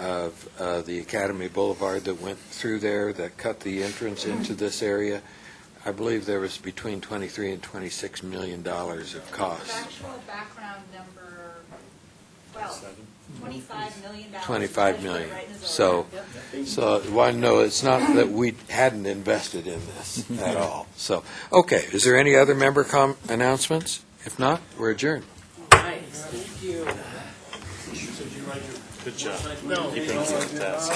M: of the Academy Boulevard that went through there, that cut the entrance into this area. I believe there was between $23 and $26 million of cost.
H: Actual background number, well, $25 million.
M: $25 million. So I want to know, it's not that we hadn't invested in this at all. So, okay, is there any other member announcements? If not, we're adjourned.
B: Nice, thank you.
G: Good job. Keeping us on task.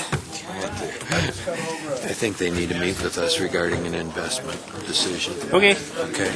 M: I think they need to meet with us regarding an investment decision.
E: Okay.
M: Okay.